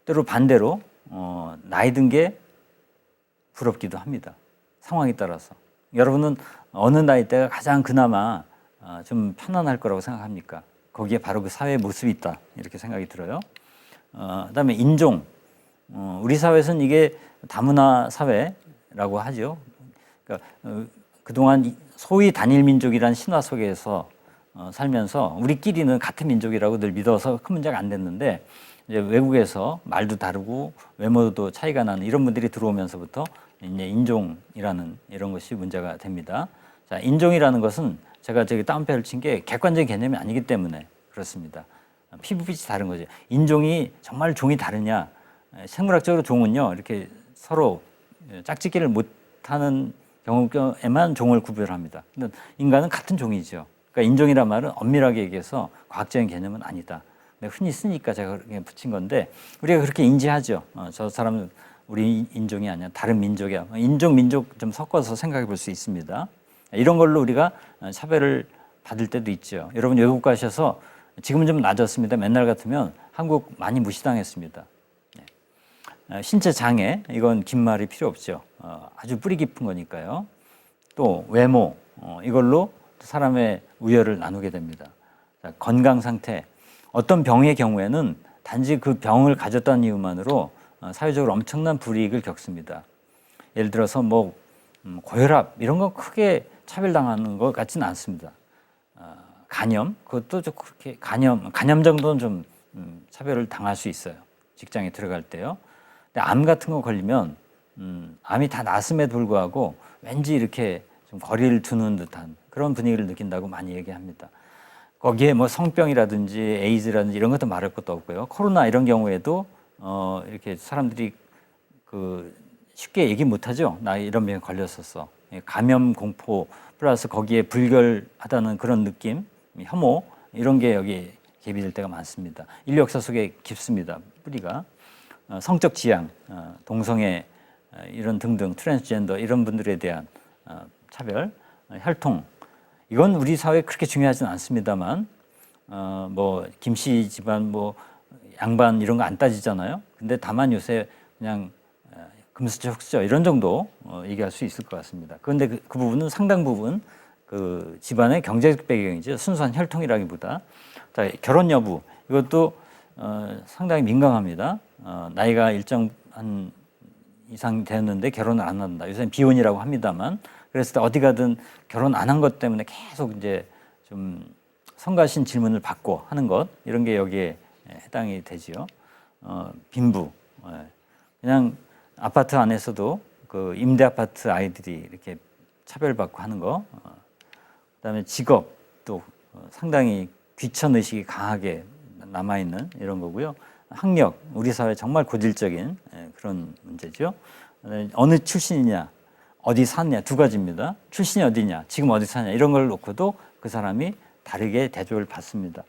때로 반대로 나이 든 게 부럽기도 합니다. 상황에 따라서. 여러분은 어느 나이대가 가장 그나마 좀 편안할 거라고 생각합니까? 거기에 바로 그 사회의 모습이 있다, 이렇게 생각이 들어요. 그다음에 인종, 우리 사회에서는 이게 다문화 사회라고 하죠. 그러니까 그동안 소위 단일 민족이라는 신화 속에서 살면서 우리끼리는 같은 민족이라고 늘 믿어서 큰 문제가 안 됐는데, 이제 외국에서 말도 다르고 외모도 차이가 나는 이런 분들이 들어오면서부터 이제 인종이라는 이런 것이 문제가 됩니다. 자, 인종이라는 것은 제가 저기 따옴표를 친 게 객관적인 개념이 아니기 때문에 그렇습니다. 피부빛이 다른 거죠. 인종이 정말 종이 다르냐? 생물학적으로 종은요, 이렇게 서로 짝짓기를 못하는 경우에만 종을 구별합니다. 근데 인간은 같은 종이죠. 그러니까 인종이란 말은 엄밀하게 얘기해서 과학적인 개념은 아니다. 흔히 쓰니까 제가 그렇게 붙인 건데, 우리가 그렇게 인지하죠. 저 사람은 우리 인종이 아니야, 다른 민족이야. 인종, 민족 좀 섞어서 생각해 볼 수 있습니다. 이런 걸로 우리가 차별을 받을 때도 있죠. 여러분 외국 가셔서 지금은 좀 낮았습니다. 맨날 같으면 한국 많이 무시당했습니다. 신체 장애, 이건 긴 말이 필요 없죠. 아주 뿌리 깊은 거니까요. 또 외모, 이걸로 사람의 우열을 나누게 됩니다. 자, 건강 상태, 어떤 병의 경우에는 단지 그 병을 가졌다는 이유만으로 사회적으로 엄청난 불이익을 겪습니다. 예를 들어서 뭐 고혈압 이런 거 크게 차별당하는 것 같지는 않습니다. 간염, 그것도 좀 그렇게 간염 정도는 좀 차별을 당할 수 있어요. 직장에 들어갈 때요. 근데 암 같은 거 걸리면 암이 다 났음에도 불구하고 왠지 이렇게 좀 거리를 두는 듯한 그런 분위기를 느낀다고 많이 얘기합니다. 거기에 뭐 성병이라든지 에이즈라든지 이런 것도 말할 것도 없고요. 코로나 이런 경우에도 이렇게 사람들이 그 쉽게 얘기 못하죠. 나 이런 병에 걸렸었어. 감염 공포 플러스 거기에 불결하다는 그런 느낌, 혐오 이런 게 여기 개비될 때가 많습니다. 인류 역사 속에 깊습니다. 뿌리가. 성적 지향, 동성애 이런 등등 트랜스젠더 이런 분들에 대한 차별, 혈통 이건 우리 사회에 그렇게 중요하지는 않습니다만 뭐 김씨 집안 뭐 양반 이런 거 안 따지잖아요. 근데 다만 요새 그냥 금수저 이런 정도 얘기할 수 있을 것 같습니다. 그런데 그 부분은 상당 부분 그 집안의 경제적 배경이죠. 순수한 혈통이라기보다. 자, 결혼 여부 이것도 상당히 민감합니다. 나이가 일정 한 이상 되었는데 결혼을 안 한다. 요새는 비혼이라고 합니다만 그랬을 때 어디 가든 결혼 안 한 것 때문에 계속 이제 좀 성가신 질문을 받고 하는 것 이런 게 여기에 해당이 되지요. 빈부 그냥 아파트 안에서도 그 임대 아파트 아이들이 이렇게 차별받고 하는 거. 그다음에 직업도 상당히 귀천 의식이 강하게 남아 있는 이런 거고요. 학력, 우리 사회 정말 고질적인 그런 문제죠. 어느 출신이냐, 어디 사냐 두 가지입니다. 출신이 어디냐, 지금 어디 사냐 이런 걸 놓고도 그 사람이 다르게 대접을 받습니다.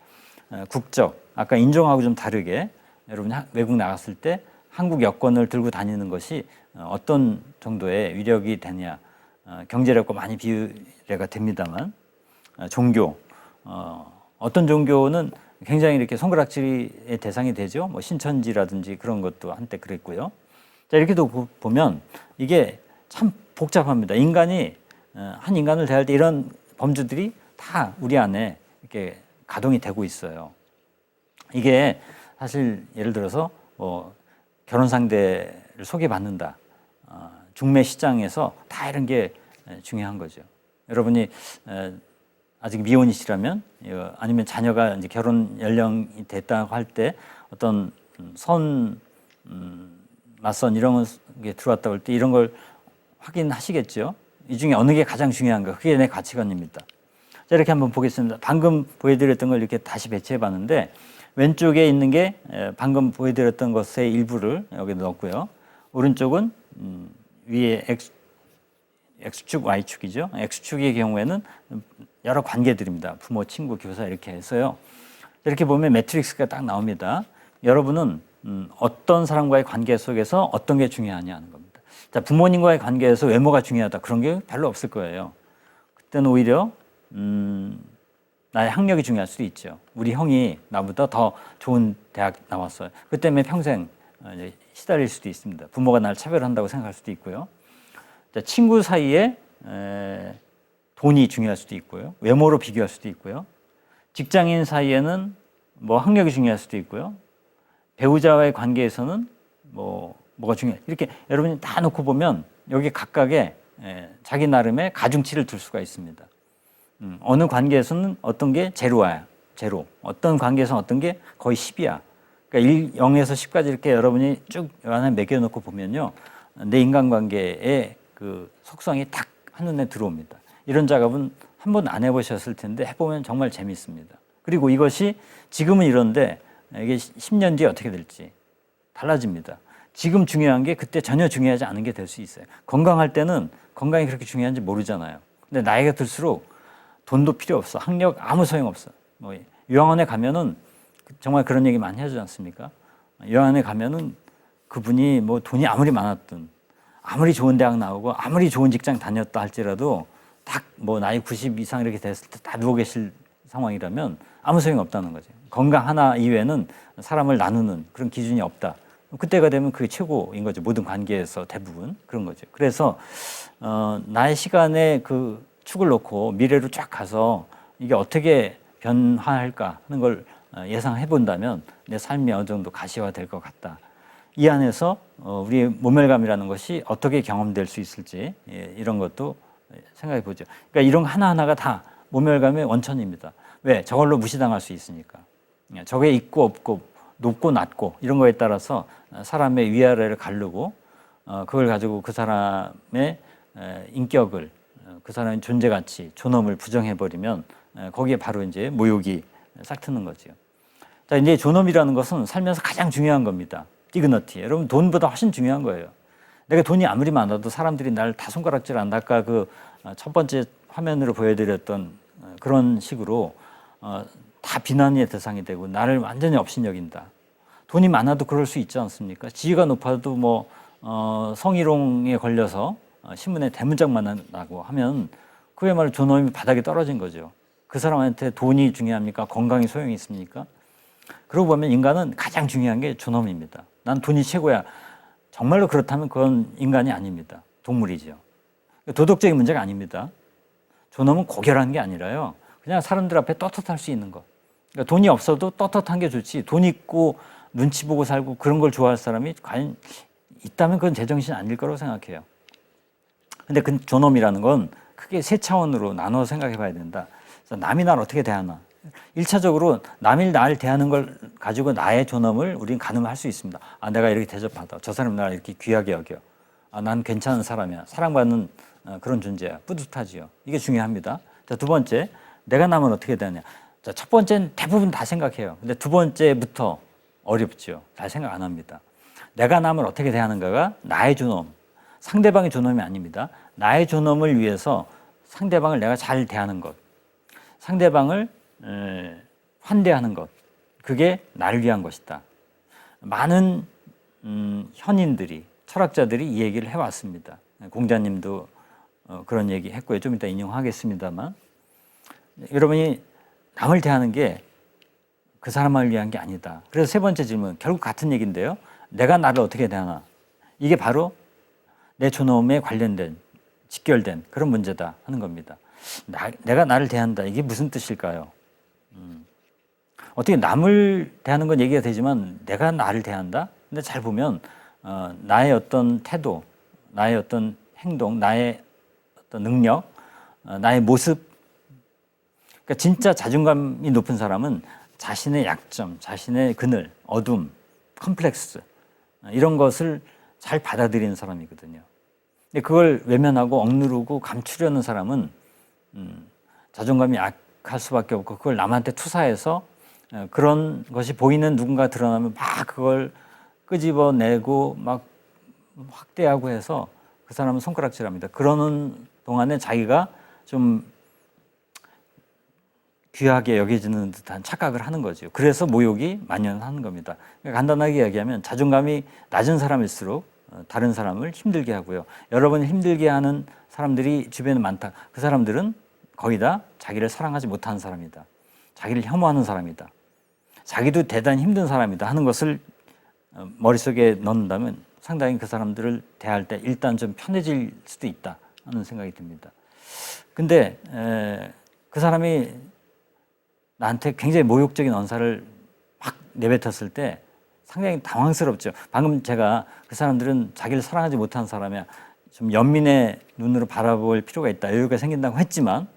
국적, 아까 인종하고 좀 다르게 여러분 외국 나갔을 때 한국 여권을 들고 다니는 것이 어떤 정도의 위력이 되냐, 경제력과 많이 비례가 됩니다만 종교, 어떤 종교는 굉장히 이렇게 손가락질의 대상이 되죠. 뭐 신천지라든지 그런 것도 한때 그랬고요. 자, 이렇게도 보면 이게 참 복잡합니다. 인간이 한 인간을 대할 때 이런 범주들이 다 우리 안에 이렇게 가동이 되고 있어요. 이게 사실 예를 들어서 뭐 결혼 상대를 소개받는다, 중매 시장에서 다 이런 게 중요한 거죠. 여러분이 아직 미혼이시라면 아니면 자녀가 이제 결혼 연령이 됐다고 할 때 어떤 맞선 이런 게 들어왔다고 할 때 이런 걸 확인하시겠죠. 이 중에 어느 게 가장 중요한가? 그게 내 가치관입니다. 자, 이렇게 한번 보겠습니다. 방금 보여드렸던 걸 이렇게 다시 배치해 봤는데 왼쪽에 있는 게 방금 보여드렸던 것의 일부를 여기 넣었고요. 오른쪽은 위에 X축, Y축이죠. X축의 경우에는 여러 관계들입니다. 부모, 친구, 교사 이렇게 해서요. 이렇게 보면 매트릭스가 딱 나옵니다. 여러분은 어떤 사람과의 관계 속에서 어떤 게 중요하냐 하는 겁니다. 자, 부모님과의 관계에서 외모가 중요하다. 그런 게 별로 없을 거예요. 그때는 오히려 나의 학력이 중요할 수도 있죠. 우리 형이 나보다 더 좋은 대학 나왔어요. 그 때문에 평생 시달릴 수도 있습니다. 부모가 날 차별한다고 생각할 수도 있고요. 자, 친구 사이에 돈이 중요할 수도 있고요. 외모로 비교할 수도 있고요. 직장인 사이에는 뭐 학력이 중요할 수도 있고요. 배우자와의 관계에서는 뭐가 중요해. 이렇게 여러분이 다 놓고 보면 여기 각각의 자기 나름의 가중치를 둘 수가 있습니다. 어느 관계에서는 어떤 게 제로야. 제로. 어떤 관계에서는 어떤 게 거의 10이야. 그러니까 0에서 10까지 이렇게 여러분이 쭉 안에 매겨놓고 보면요. 내 인간관계의 그 속성이 딱 한눈에 들어옵니다. 이런 작업은 한번 안 해보셨을 텐데 해보면 정말 재밌습니다. 그리고 이것이 지금은 이런데 이게 10년 뒤에 어떻게 될지 달라집니다. 지금 중요한 게 그때 전혀 중요하지 않은 게 될 수 있어요. 건강할 때는 건강이 그렇게 중요한지 모르잖아요. 근데 나이가 들수록 돈도 필요 없어. 학력 아무 소용 없어. 뭐 요양원에 가면은 정말 그런 얘기 많이 하지 않습니까? 요양원에 가면은 그분이 뭐 돈이 아무리 많았든 아무리 좋은 대학 나오고 아무리 좋은 직장 다녔다 할지라도 딱 뭐 나이 90 이상 이렇게 됐을 때 다 누워 계실 상황이라면 아무 소용이 없다는 거죠. 건강 하나 이외에는 사람을 나누는 그런 기준이 없다. 그때가 되면 그게 최고인 거죠. 모든 관계에서 대부분 그런 거죠. 그래서 나의 시간에 그 축을 놓고 미래로 쫙 가서 이게 어떻게 변화할까 하는 걸 예상해 본다면 내 삶이 어느 정도 가시화될 것 같다. 이 안에서 우리의 모멸감이라는 것이 어떻게 경험될 수 있을지 이런 것도 생각해 보죠. 그러니까 이런 거 하나하나가 다 모멸감의 원천입니다. 왜? 저걸로 무시당할 수 있으니까. 저게 있고 없고 높고 낮고 이런 거에 따라서 사람의 위아래를 가르고 그걸 가지고 그 사람의 인격을 그 사람의 존재 가치, 존엄을 부정해 버리면 거기에 바로 이제 모욕이 싹 트는 거죠. 자, 이제 존엄이라는 것은 살면서 가장 중요한 겁니다. 디그너티. 여러분 돈보다 훨씬 중요한 거예요. 내가 돈이 아무리 많아도 사람들이 날 다 손가락질 한다. 아까 그 첫 번째 화면으로 보여드렸던 그런 식으로 다 비난의 대상이 되고 나를 완전히 업신여긴다. 돈이 많아도 그럴 수 있지 않습니까? 지위가 높아도 뭐 성희롱에 걸려서 신문에 대문짝만 나고 하면 그야말로 존엄이 바닥에 떨어진 거죠. 그 사람한테 돈이 중요합니까? 건강이 소용이 있습니까? 그러고 보면 인간은 가장 중요한 게 존엄입니다. 난 돈이 최고야. 정말로 그렇다면 그건 인간이 아닙니다. 동물이죠. 도덕적인 문제가 아닙니다. 존엄은 고결한 게 아니라요. 그냥 사람들 앞에 떳떳할 수 있는 것. 그러니까 돈이 없어도 떳떳한 게 좋지. 돈 있고 눈치 보고 살고 그런 걸 좋아할 사람이 과연 있다면 그건 제정신 아닐 거라고 생각해요. 근데 그 존엄이라는 건 크게 세 차원으로 나눠 생각해 봐야 된다. 그래서 남이 나를 어떻게 대하나. 1차적으로 남이 나를 대하는 걸 가지고 나의 존엄을 우리는 가늠할 수 있습니다. 아, 내가 이렇게 대접하다. 저 사람이 나를 이렇게 귀하게 여겨. 아, 난 괜찮은 사람이야. 사랑받는 그런 존재야. 뿌듯하지요. 이게 중요합니다. 자, 두 번째, 내가 남을 어떻게 대하냐. 자, 첫 번째는 대부분 다 생각해요. 근데 두 번째부터 어렵죠. 잘 생각 안 합니다. 내가 남을 어떻게 대하는가가 나의 존엄, 상대방의 존엄이 아닙니다. 나의 존엄을 위해서 상대방을 내가 잘 대하는 것, 상대방을 환대하는 것, 그게 나를 위한 것이다. 많은 현인들이, 철학자들이 이 얘기를 해왔습니다. 공자님도 그런 얘기 했고요. 좀 이따 인용하겠습니다만, 여러분이 남을 대하는 게 그 사람을 위한 게 아니다. 그래서 세 번째 질문, 결국 같은 얘기인데요. 내가 나를 어떻게 대하나? 이게 바로 내 존엄에 관련된, 직결된 그런 문제다 하는 겁니다. 내가 나를 대한다. 이게 무슨 뜻일까요? 어떻게 남을 대하는 건 얘기가 되지만 내가 나를 대한다? 근데 잘 보면 나의 어떤 태도, 나의 어떤 행동, 나의 어떤 능력, 나의 모습, 그러니까 진짜 자존감이 높은 사람은 자신의 약점, 자신의 그늘, 어둠, 컴플렉스 이런 것을 잘 받아들이는 사람이거든요. 근데 그걸 외면하고 억누르고 감추려는 사람은 자존감이 약할 수밖에 없고 그걸 남한테 투사해서 그런 것이 보이는 누군가 드러나면 막 그걸 끄집어내고 막 확대하고 해서 그 사람은 손가락질합니다. 그러는 동안에 자기가 좀 귀하게 여겨지는 듯한 착각을 하는 거죠. 그래서 모욕이 만연하는 겁니다. 그러니까 간단하게 이야기하면 자존감이 낮은 사람일수록 다른 사람을 힘들게 하고요. 여러분을 힘들게 하는 사람들이 주변에 많다. 그 사람들은 거의 다 자기를 사랑하지 못하는 사람이다. 자기를 혐오하는 사람이다. 자기도 대단히 힘든 사람이다 하는 것을 머릿속에 넣는다면 상당히 그 사람들을 대할 때 일단 좀 편해질 수도 있다 하는 생각이 듭니다. 근데 그 사람이 나한테 굉장히 모욕적인 언사를 막 내뱉었을 때 상당히 당황스럽죠. 방금 제가 그 사람들은 자기를 사랑하지 못한 사람이야, 좀 연민의 눈으로 바라볼 필요가 있다, 여유가 생긴다고 했지만,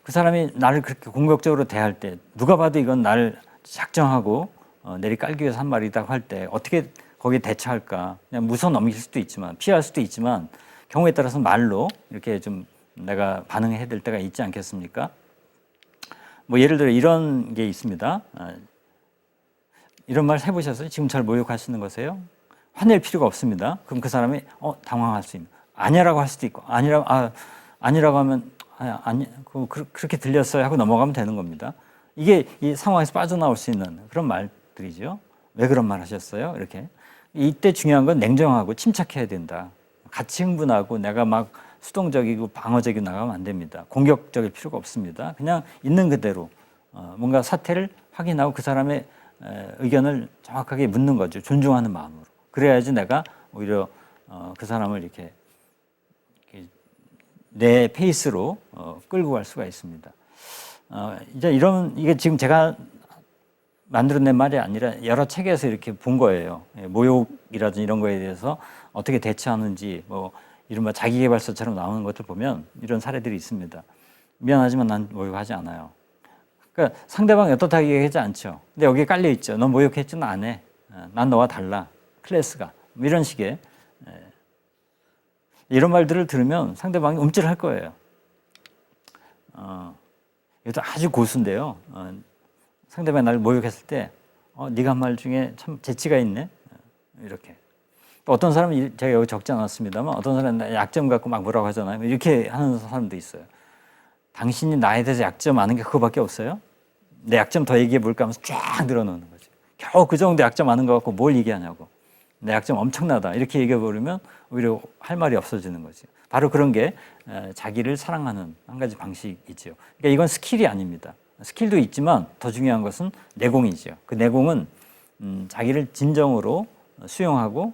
그 사람이 나를 그렇게 공격적으로 대할 때, 누가 봐도 이건 나를 작정하고 내리깔기 위해서 한 말이다 할 때 어떻게 거기에 대처할까? 그냥 무서 넘길 수도 있지만, 피할 수도 있지만, 경우에 따라서 말로 이렇게 좀 내가 반응해야 될 때가 있지 않겠습니까? 뭐 예를 들어 이런 게 있습니다. 이런 말 해보셨어요? 지금 잘 모욕하시는 거세요? 화낼 필요가 없습니다. 그럼 그 사람이 당황할 수 있는, 아니라고 할 수도 있고, 아니라고 하면 아니, 그렇게 들렸어요 하고 넘어가면 되는 겁니다. 이게 이 상황에서 빠져나올 수 있는 그런 말들이죠. 왜 그런 말 하셨어요? 이렇게. 이때 중요한 건 냉정하고 침착해야 된다. 같이 흥분하고 내가 막 수동적이고 방어적이고 나가면 안 됩니다. 공격적일 필요가 없습니다. 그냥 있는 그대로 뭔가 사태를 확인하고 그 사람의 의견을 정확하게 묻는 거죠. 존중하는 마음으로. 그래야지 내가 오히려 그 사람을 이렇게 내 페이스로 끌고 갈 수가 있습니다. 이제 이게 지금 제가 만들어낸 말이 아니라 여러 책에서 이렇게 본 거예요. 모욕이라든지 이런 거에 대해서 어떻게 대처하는지, 뭐 이른바 자기계발서처럼 나오는 것들 보면 이런 사례들이 있습니다. 미안하지만 난 모욕하지 않아요. 그러니까 상대방이 어떻다고 얘기하지 않죠. 근데 여기에 깔려 있죠. 넌 모욕했지, 난 안 해. 난 너와 달라. 클래스가. 뭐 이런 식의 이런 말들을 들으면 상대방이 움찔할 거예요. 이것도 아주 고수인데요. 상대방이 나를 모욕했을 때 네가 한 말 중에 참 재치가 있네. 이렇게. 또 어떤 사람은, 제가 여기 적지 않았습니다만, 어떤 사람은 약점 갖고 막 뭐라고 하잖아요. 이렇게 하는 사람도 있어요. 당신이 나에 대해서 약점 아는 게 그거밖에 없어요? 내 약점 더 얘기해 볼까 하면서 쫙 늘어놓는 거죠. 겨우 그 정도 약점 아는 거 갖고 뭘 얘기하냐고. 내 약점 엄청나다. 이렇게 얘기해 버리면 오히려 할 말이 없어지는 거죠. 바로 그런 게 자기를 사랑하는 한 가지 방식이죠. 그러니까 이건 스킬이 아닙니다. 스킬도 있지만 더 중요한 것은 내공이죠. 그 내공은 자기를 진정으로 수용하고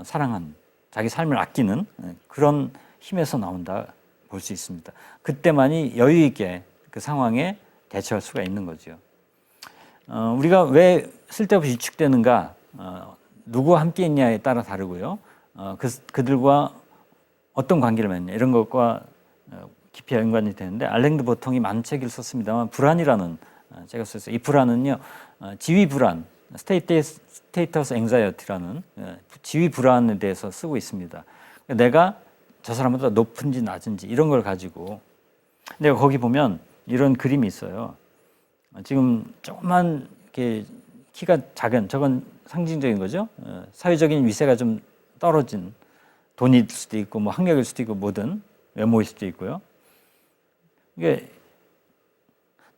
사랑하는, 자기 삶을 아끼는 그런 힘에서 나온다 볼 수 있습니다. 그때만이 여유 있게 그 상황에 대처할 수가 있는 거죠. 우리가 왜 쓸데없이 위축되는가, 누구와 함께 있냐에 따라 다르고요. 그들과 어떤 관계를 맺냐, 이런 것과 깊이 연관이 되는데, 알랭드 보통이 많은 책을 썼습니다만 불안이라는 책을 썼어요. 이 불안은요, 지위 불안, 스테이터스 앵자이어티라는 지위 불안에 대해서 쓰고 있습니다. 내가 저 사람보다 높은지 낮은지 이런 걸 가지고, 내가 거기 보면 이런 그림이 있어요. 지금 조금만 이렇게 키가 작은, 저건 상징적인 거죠. 사회적인 위세가 좀 떨어진, 돈일 수도 있고 뭐 학력일 수도 있고 뭐든 외모일 수도 있고요. 이게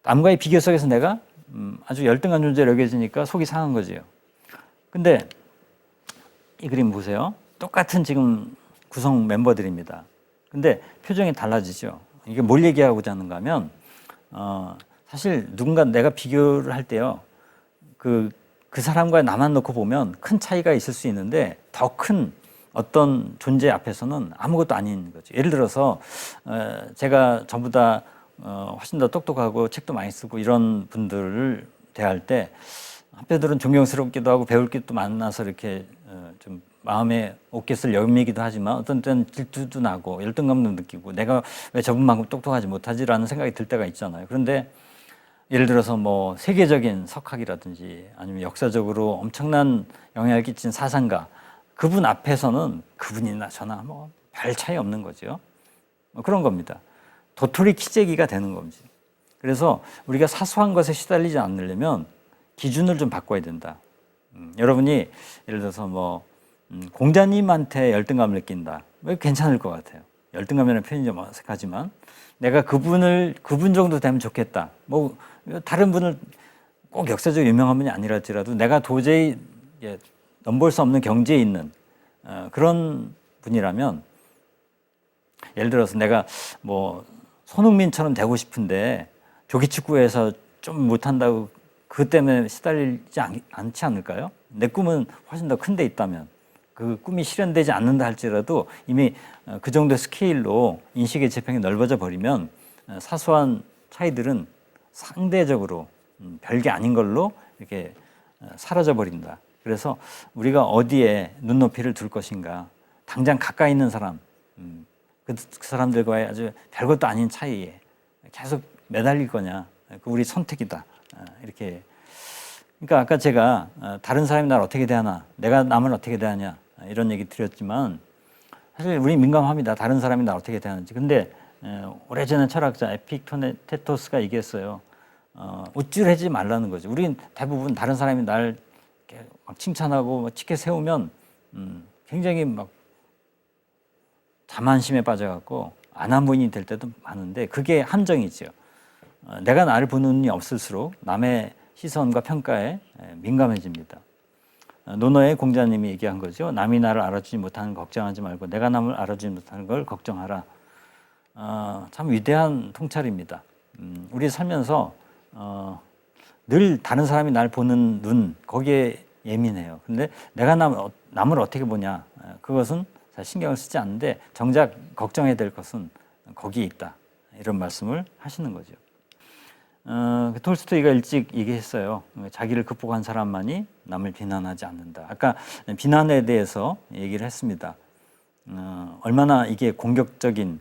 남과의 비교 속에서 내가 아주 열등한 존재로 여겨지니까 속이 상한 거지요. 근데 이 그림 보세요. 똑같은 지금 구성 멤버들입니다. 근데 표정이 달라지죠. 이게 뭘 얘기하고자 하는가 하면, 사실 누군가 내가 비교를 할 때요, 그 사람과 나만 놓고 보면 큰 차이가 있을 수 있는데 더 큰 어떤 존재 앞에서는 아무것도 아닌 거죠. 예를 들어서 제가 저보다 훨씬 더 똑똑하고 책도 많이 쓰고 이런 분들을 대할 때 한편으로는 존경스럽기도 하고 배울 게 또 많아서 이렇게 좀 마음에 옷깃을 여미기도 하지만, 어떤 때는 질투도 나고 열등감도 느끼고 내가 왜 저분만큼 똑똑하지 못하지라는 생각이 들 때가 있잖아요. 그런데 예를 들어서 뭐 세계적인 석학이라든지 아니면 역사적으로 엄청난 영향을 끼친 사상가, 그분 앞에서는 그분이나 저나 뭐 별 차이 없는 거죠. 그런 겁니다. 도토리 키재기가 되는 겁니다. 그래서 우리가 사소한 것에 시달리지 않으려면 기준을 좀 바꿔야 된다. 여러분이 예를 들어서 뭐 공자님한테 열등감을 느낀다. 괜찮을 것 같아요. 열등감이라는 표현이 좀 어색하지만, 내가 그분 정도 되면 좋겠다. 뭐 다른 분을 꼭 역사적으로 유명한 분이 아니랄지라도 내가 도저히 넘볼 수 없는 경지에 있는 그런 분이라면, 예를 들어서 내가 뭐 손흥민처럼 되고 싶은데 조기축구에서 좀 못한다고 그것 때문에 시달리지 않지 않을까요? 내 꿈은 훨씬 더 큰 데 있다면, 그 꿈이 실현되지 않는다 할지라도 이미 그 정도의 스케일로 인식의 지평이 넓어져 버리면 사소한 차이들은 상대적으로 별게 아닌 걸로 이렇게 사라져 버린다. 그래서 우리가 어디에 눈높이를 둘 것인가, 당장 가까이 있는 사람, 그 사람들과의 아주 별것도 아닌 차이에 계속 매달릴 거냐, 그 우리 선택이다. 이렇게. 그러니까 아까 제가 다른 사람이 날 어떻게 대하나, 내가 남을 어떻게 대하냐 이런 얘기 드렸지만 사실 우리 민감합니다. 다른 사람이 날 어떻게 대하는지. 근데 오래전에 철학자 에픽테토스가 얘기했어요. 우쭐하지 말라는 거죠. 우린 대부분 다른 사람이 날 막 칭찬하고 막 치켜 세우면 굉장히 막 자만심에 빠져갖고 안한부인이 될 때도 많은데 그게 함정이죠. 내가 나를 보는 눈이 없을수록 남의 시선과 평가에 민감해집니다. 노노의 공자님이 얘기한 거죠. 남이 나를 알아주지 못하는 걸 걱정하지 말고 내가 남을 알아주지 못하는 걸 걱정하라. 참 위대한 통찰입니다. 우리 살면서 늘 다른 사람이 날 보는 눈 거기에 예민해요. 근데 내가 남을 어떻게 보냐 그것은 잘 신경을 쓰지 않는데 정작 걱정해야 될 것은 거기에 있다. 이런 말씀을 하시는 거죠. 톨스토이가 일찍 얘기했어요. 자기를 극복한 사람만이 남을 비난하지 않는다. 아까 비난에 대해서 얘기를 했습니다. 얼마나 이게 공격적인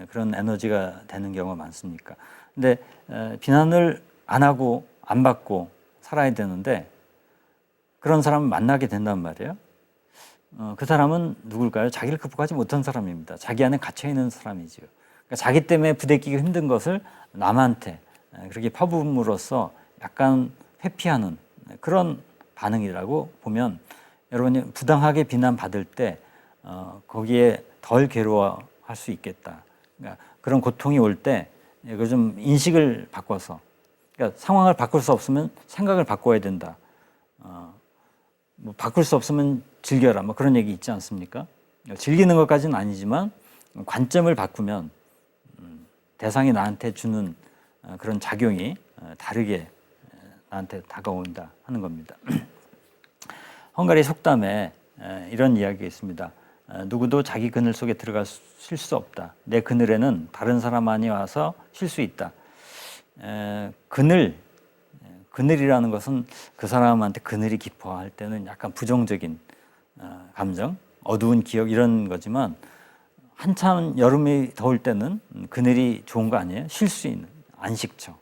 그런 에너지가 되는 경우가 많습니까? 근데 비난을 안 하고 안 받고 살아야 되는데 그런 사람을 만나게 된단 말이에요. 그 사람은 누굴까요? 자기를 극복하지 못한 사람입니다. 자기 안에 갇혀 있는 사람이죠. 그러니까 자기 때문에 부대끼기 힘든 것을 남한테 그렇게 퍼부음으로써 약간 회피하는 그런 반응이라고 보면 여러분이 부당하게 비난받을 때 거기에 덜 괴로워할 수 있겠다. 그러니까 그런 고통이 올 때 이거 좀 인식을 바꿔서 그러니까 상황을 바꿀 수 없으면 생각을 바꿔야 된다. 뭐 바꿀 수 없으면 즐겨라. 뭐 그런 얘기 있지 않습니까? 즐기는 것까지는 아니지만 관점을 바꾸면 대상이 나한테 주는 그런 작용이 다르게 나한테 다가온다 하는 겁니다. 헝가리 속담에 이런 이야기가 있습니다. 누구도 자기 그늘 속에 들어가 쉴 수 없다. 내 그늘에는 다른 사람만이 와서 쉴 수 있다. 그늘이라는 것은 그 사람한테 그늘이 깊어할 때는 약간 부정적인 감정, 어두운 기억 이런 거지만 한참 여름이 더울 때는 그늘이 좋은 거 아니에요? 쉴 수 있는 안식처.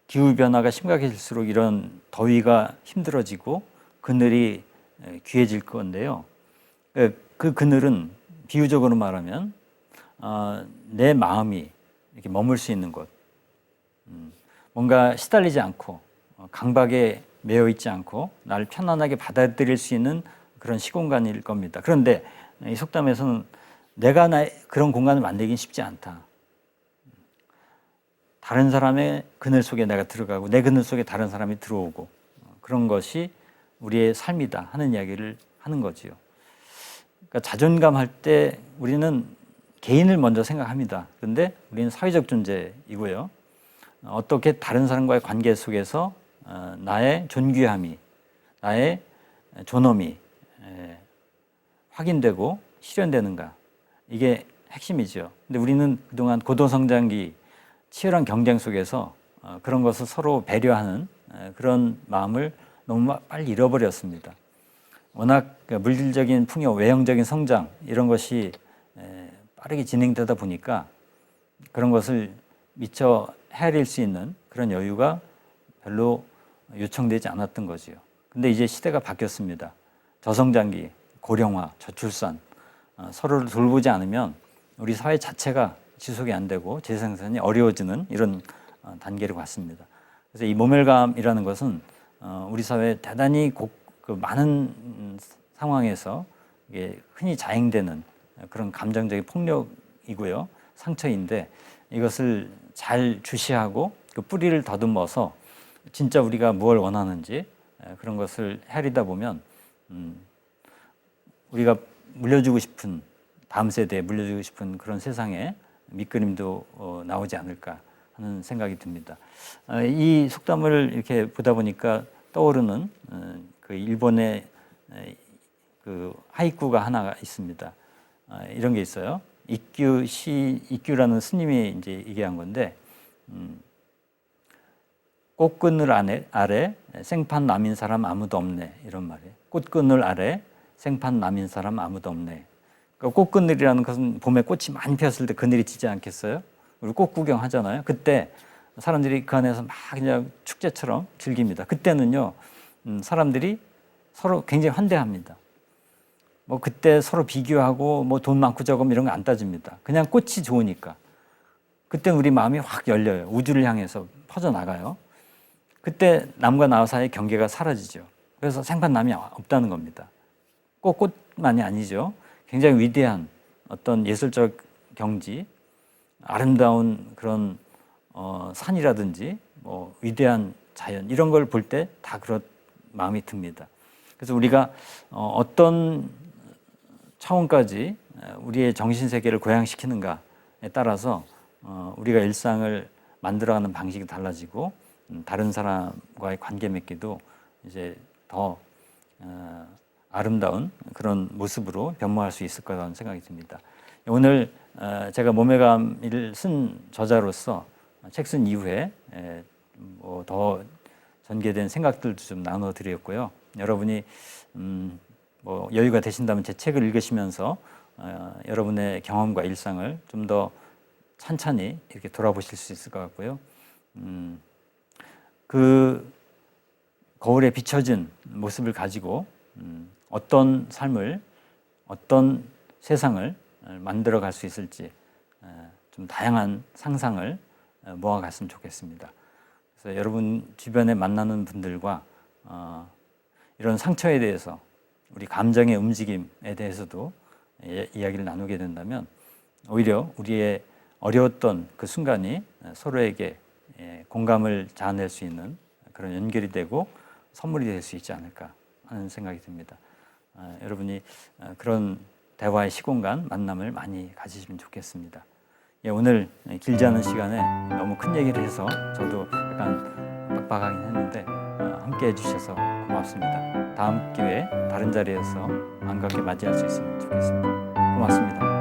기후 변화가 심각해질수록 이런 더위가 힘들어지고 그늘이 귀해질 건데요. 그 그늘은 비유적으로 말하면 내 마음이 이렇게 머물 수 있는 곳, 뭔가 시달리지 않고 강박에 매여 있지 않고 나를 편안하게 받아들일 수 있는 그런 시공간일 겁니다. 그런데 이 속담에서는 내가 그런 공간을 만들긴 쉽지 않다. 다른 사람의 그늘 속에 내가 들어가고 내 그늘 속에 다른 사람이 들어오고 그런 것이 우리의 삶이다 하는 이야기를 하는 거지요. 그러니까 자존감 할 때 우리는 개인을 먼저 생각합니다. 그런데 우리는 사회적 존재이고요. 어떻게 다른 사람과의 관계 속에서 나의 존귀함이, 나의 존엄이 확인되고 실현되는가. 이게 핵심이죠. 근데 우리는 그동안 고도성장기 치열한 경쟁 속에서 그런 것을 서로 배려하는 그런 마음을 너무 빨리 잃어버렸습니다. 워낙 물질적인 풍요, 외형적인 성장 이런 것이 빠르게 진행되다 보니까 그런 것을 미처 헤아릴 수 있는 그런 여유가 별로 요청되지 않았던 거지요. 근데 이제 시대가 바뀌었습니다. 저성장기, 고령화, 저출산 서로를 돌보지 않으면 우리 사회 자체가 지속이 안 되고 재생산이 어려워지는 이런 단계를 갔습니다. 그래서 이 모멸감이라는 것은 우리 사회에 대단히 많은 상황에서 이게 흔히 자행되는 그런 감정적인 폭력이고요. 상처인데 이것을 잘 주시하고 그 뿌리를 더듬어서 진짜 우리가 무엇을 원하는지 그런 것을 헤아리다 보면 우리가 물려주고 싶은 다음 세대에 물려주고 싶은 그런 세상에 밑그림도 나오지 않을까 하는 생각이 듭니다. 이 속담을 이렇게 보다 보니까 떠오르는 그 일본의 그 하이쿠가 하나 있습니다. 이런 게 있어요. 이규라는 스님이 이제 얘기한 건데, 꽃그늘 아래 생판 남인 사람 아무도 없네. 이런 말이에요. 꽃그늘 아래 생판 남인 사람 아무도 없네. 그러니까 꽃그늘이라는 것은 봄에 꽃이 많이 피었을 때 그늘이 지지 않겠어요? 우리 꽃 구경하잖아요. 그때 사람들이 그 안에서 막 그냥 축제처럼 즐깁니다. 그때는요, 사람들이 서로 굉장히 환대합니다. 뭐 그때 서로 비교하고 뭐 돈 많고 적음 이런 거 안 따집니다. 그냥 꽃이 좋으니까. 그때 우리 마음이 확 열려요. 우주를 향해서 퍼져나가요. 그때 남과 나 사이의 경계가 사라지죠. 그래서 생판남이 없다는 겁니다. 꼭 꽃만이 아니죠. 굉장히 위대한 어떤 예술적 경지, 아름다운 그런 산이라든지 뭐 위대한 자연 이런 걸 볼 때 다 그런 마음이 듭니다. 그래서 우리가 어떤 차원까지 우리의 정신 세계를 고양시키는가에 따라서 우리가 일상을 만들어가는 방식이 달라지고 다른 사람과의 관계 맺기도 이제 더 아름다운 그런 모습으로 변모할 수 있을 거라는 생각이 듭니다. 오늘 제가 몸의 감을 쓴 저자로서 책 쓴 이후에 뭐 더 전개된 생각들도 좀 나눠드렸고요. 여러분이 뭐 여유가 되신다면 제 책을 읽으시면서 여러분의 경험과 일상을 좀 더 찬찬히 이렇게 돌아보실 수 있을 것 같고요. 그 거울에 비춰진 모습을 가지고 어떤 삶을, 어떤 세상을 만들어 갈 수 있을지 좀 다양한 상상을 모아갔으면 좋겠습니다. 그래서 여러분 주변에 만나는 분들과 이런 상처에 대해서 우리 감정의 움직임에 대해서도 이야기를 나누게 된다면 오히려 우리의 어려웠던 그 순간이 서로에게 공감을 자아낼 수 있는 그런 연결이 되고 선물이 될 수 있지 않을까 하는 생각이 듭니다. 여러분이 그런 대화의 시공간, 만남을 많이 가지시면 좋겠습니다. 오늘 길지 않은 시간에 너무 큰 얘기를 해서 저도 약간 빡빡하긴 했는데 함께 해주셔서 고맙습니다. 다음 기회에 다른 자리에서 반갑게 맞이할 수 있으면 좋겠습니다. 고맙습니다.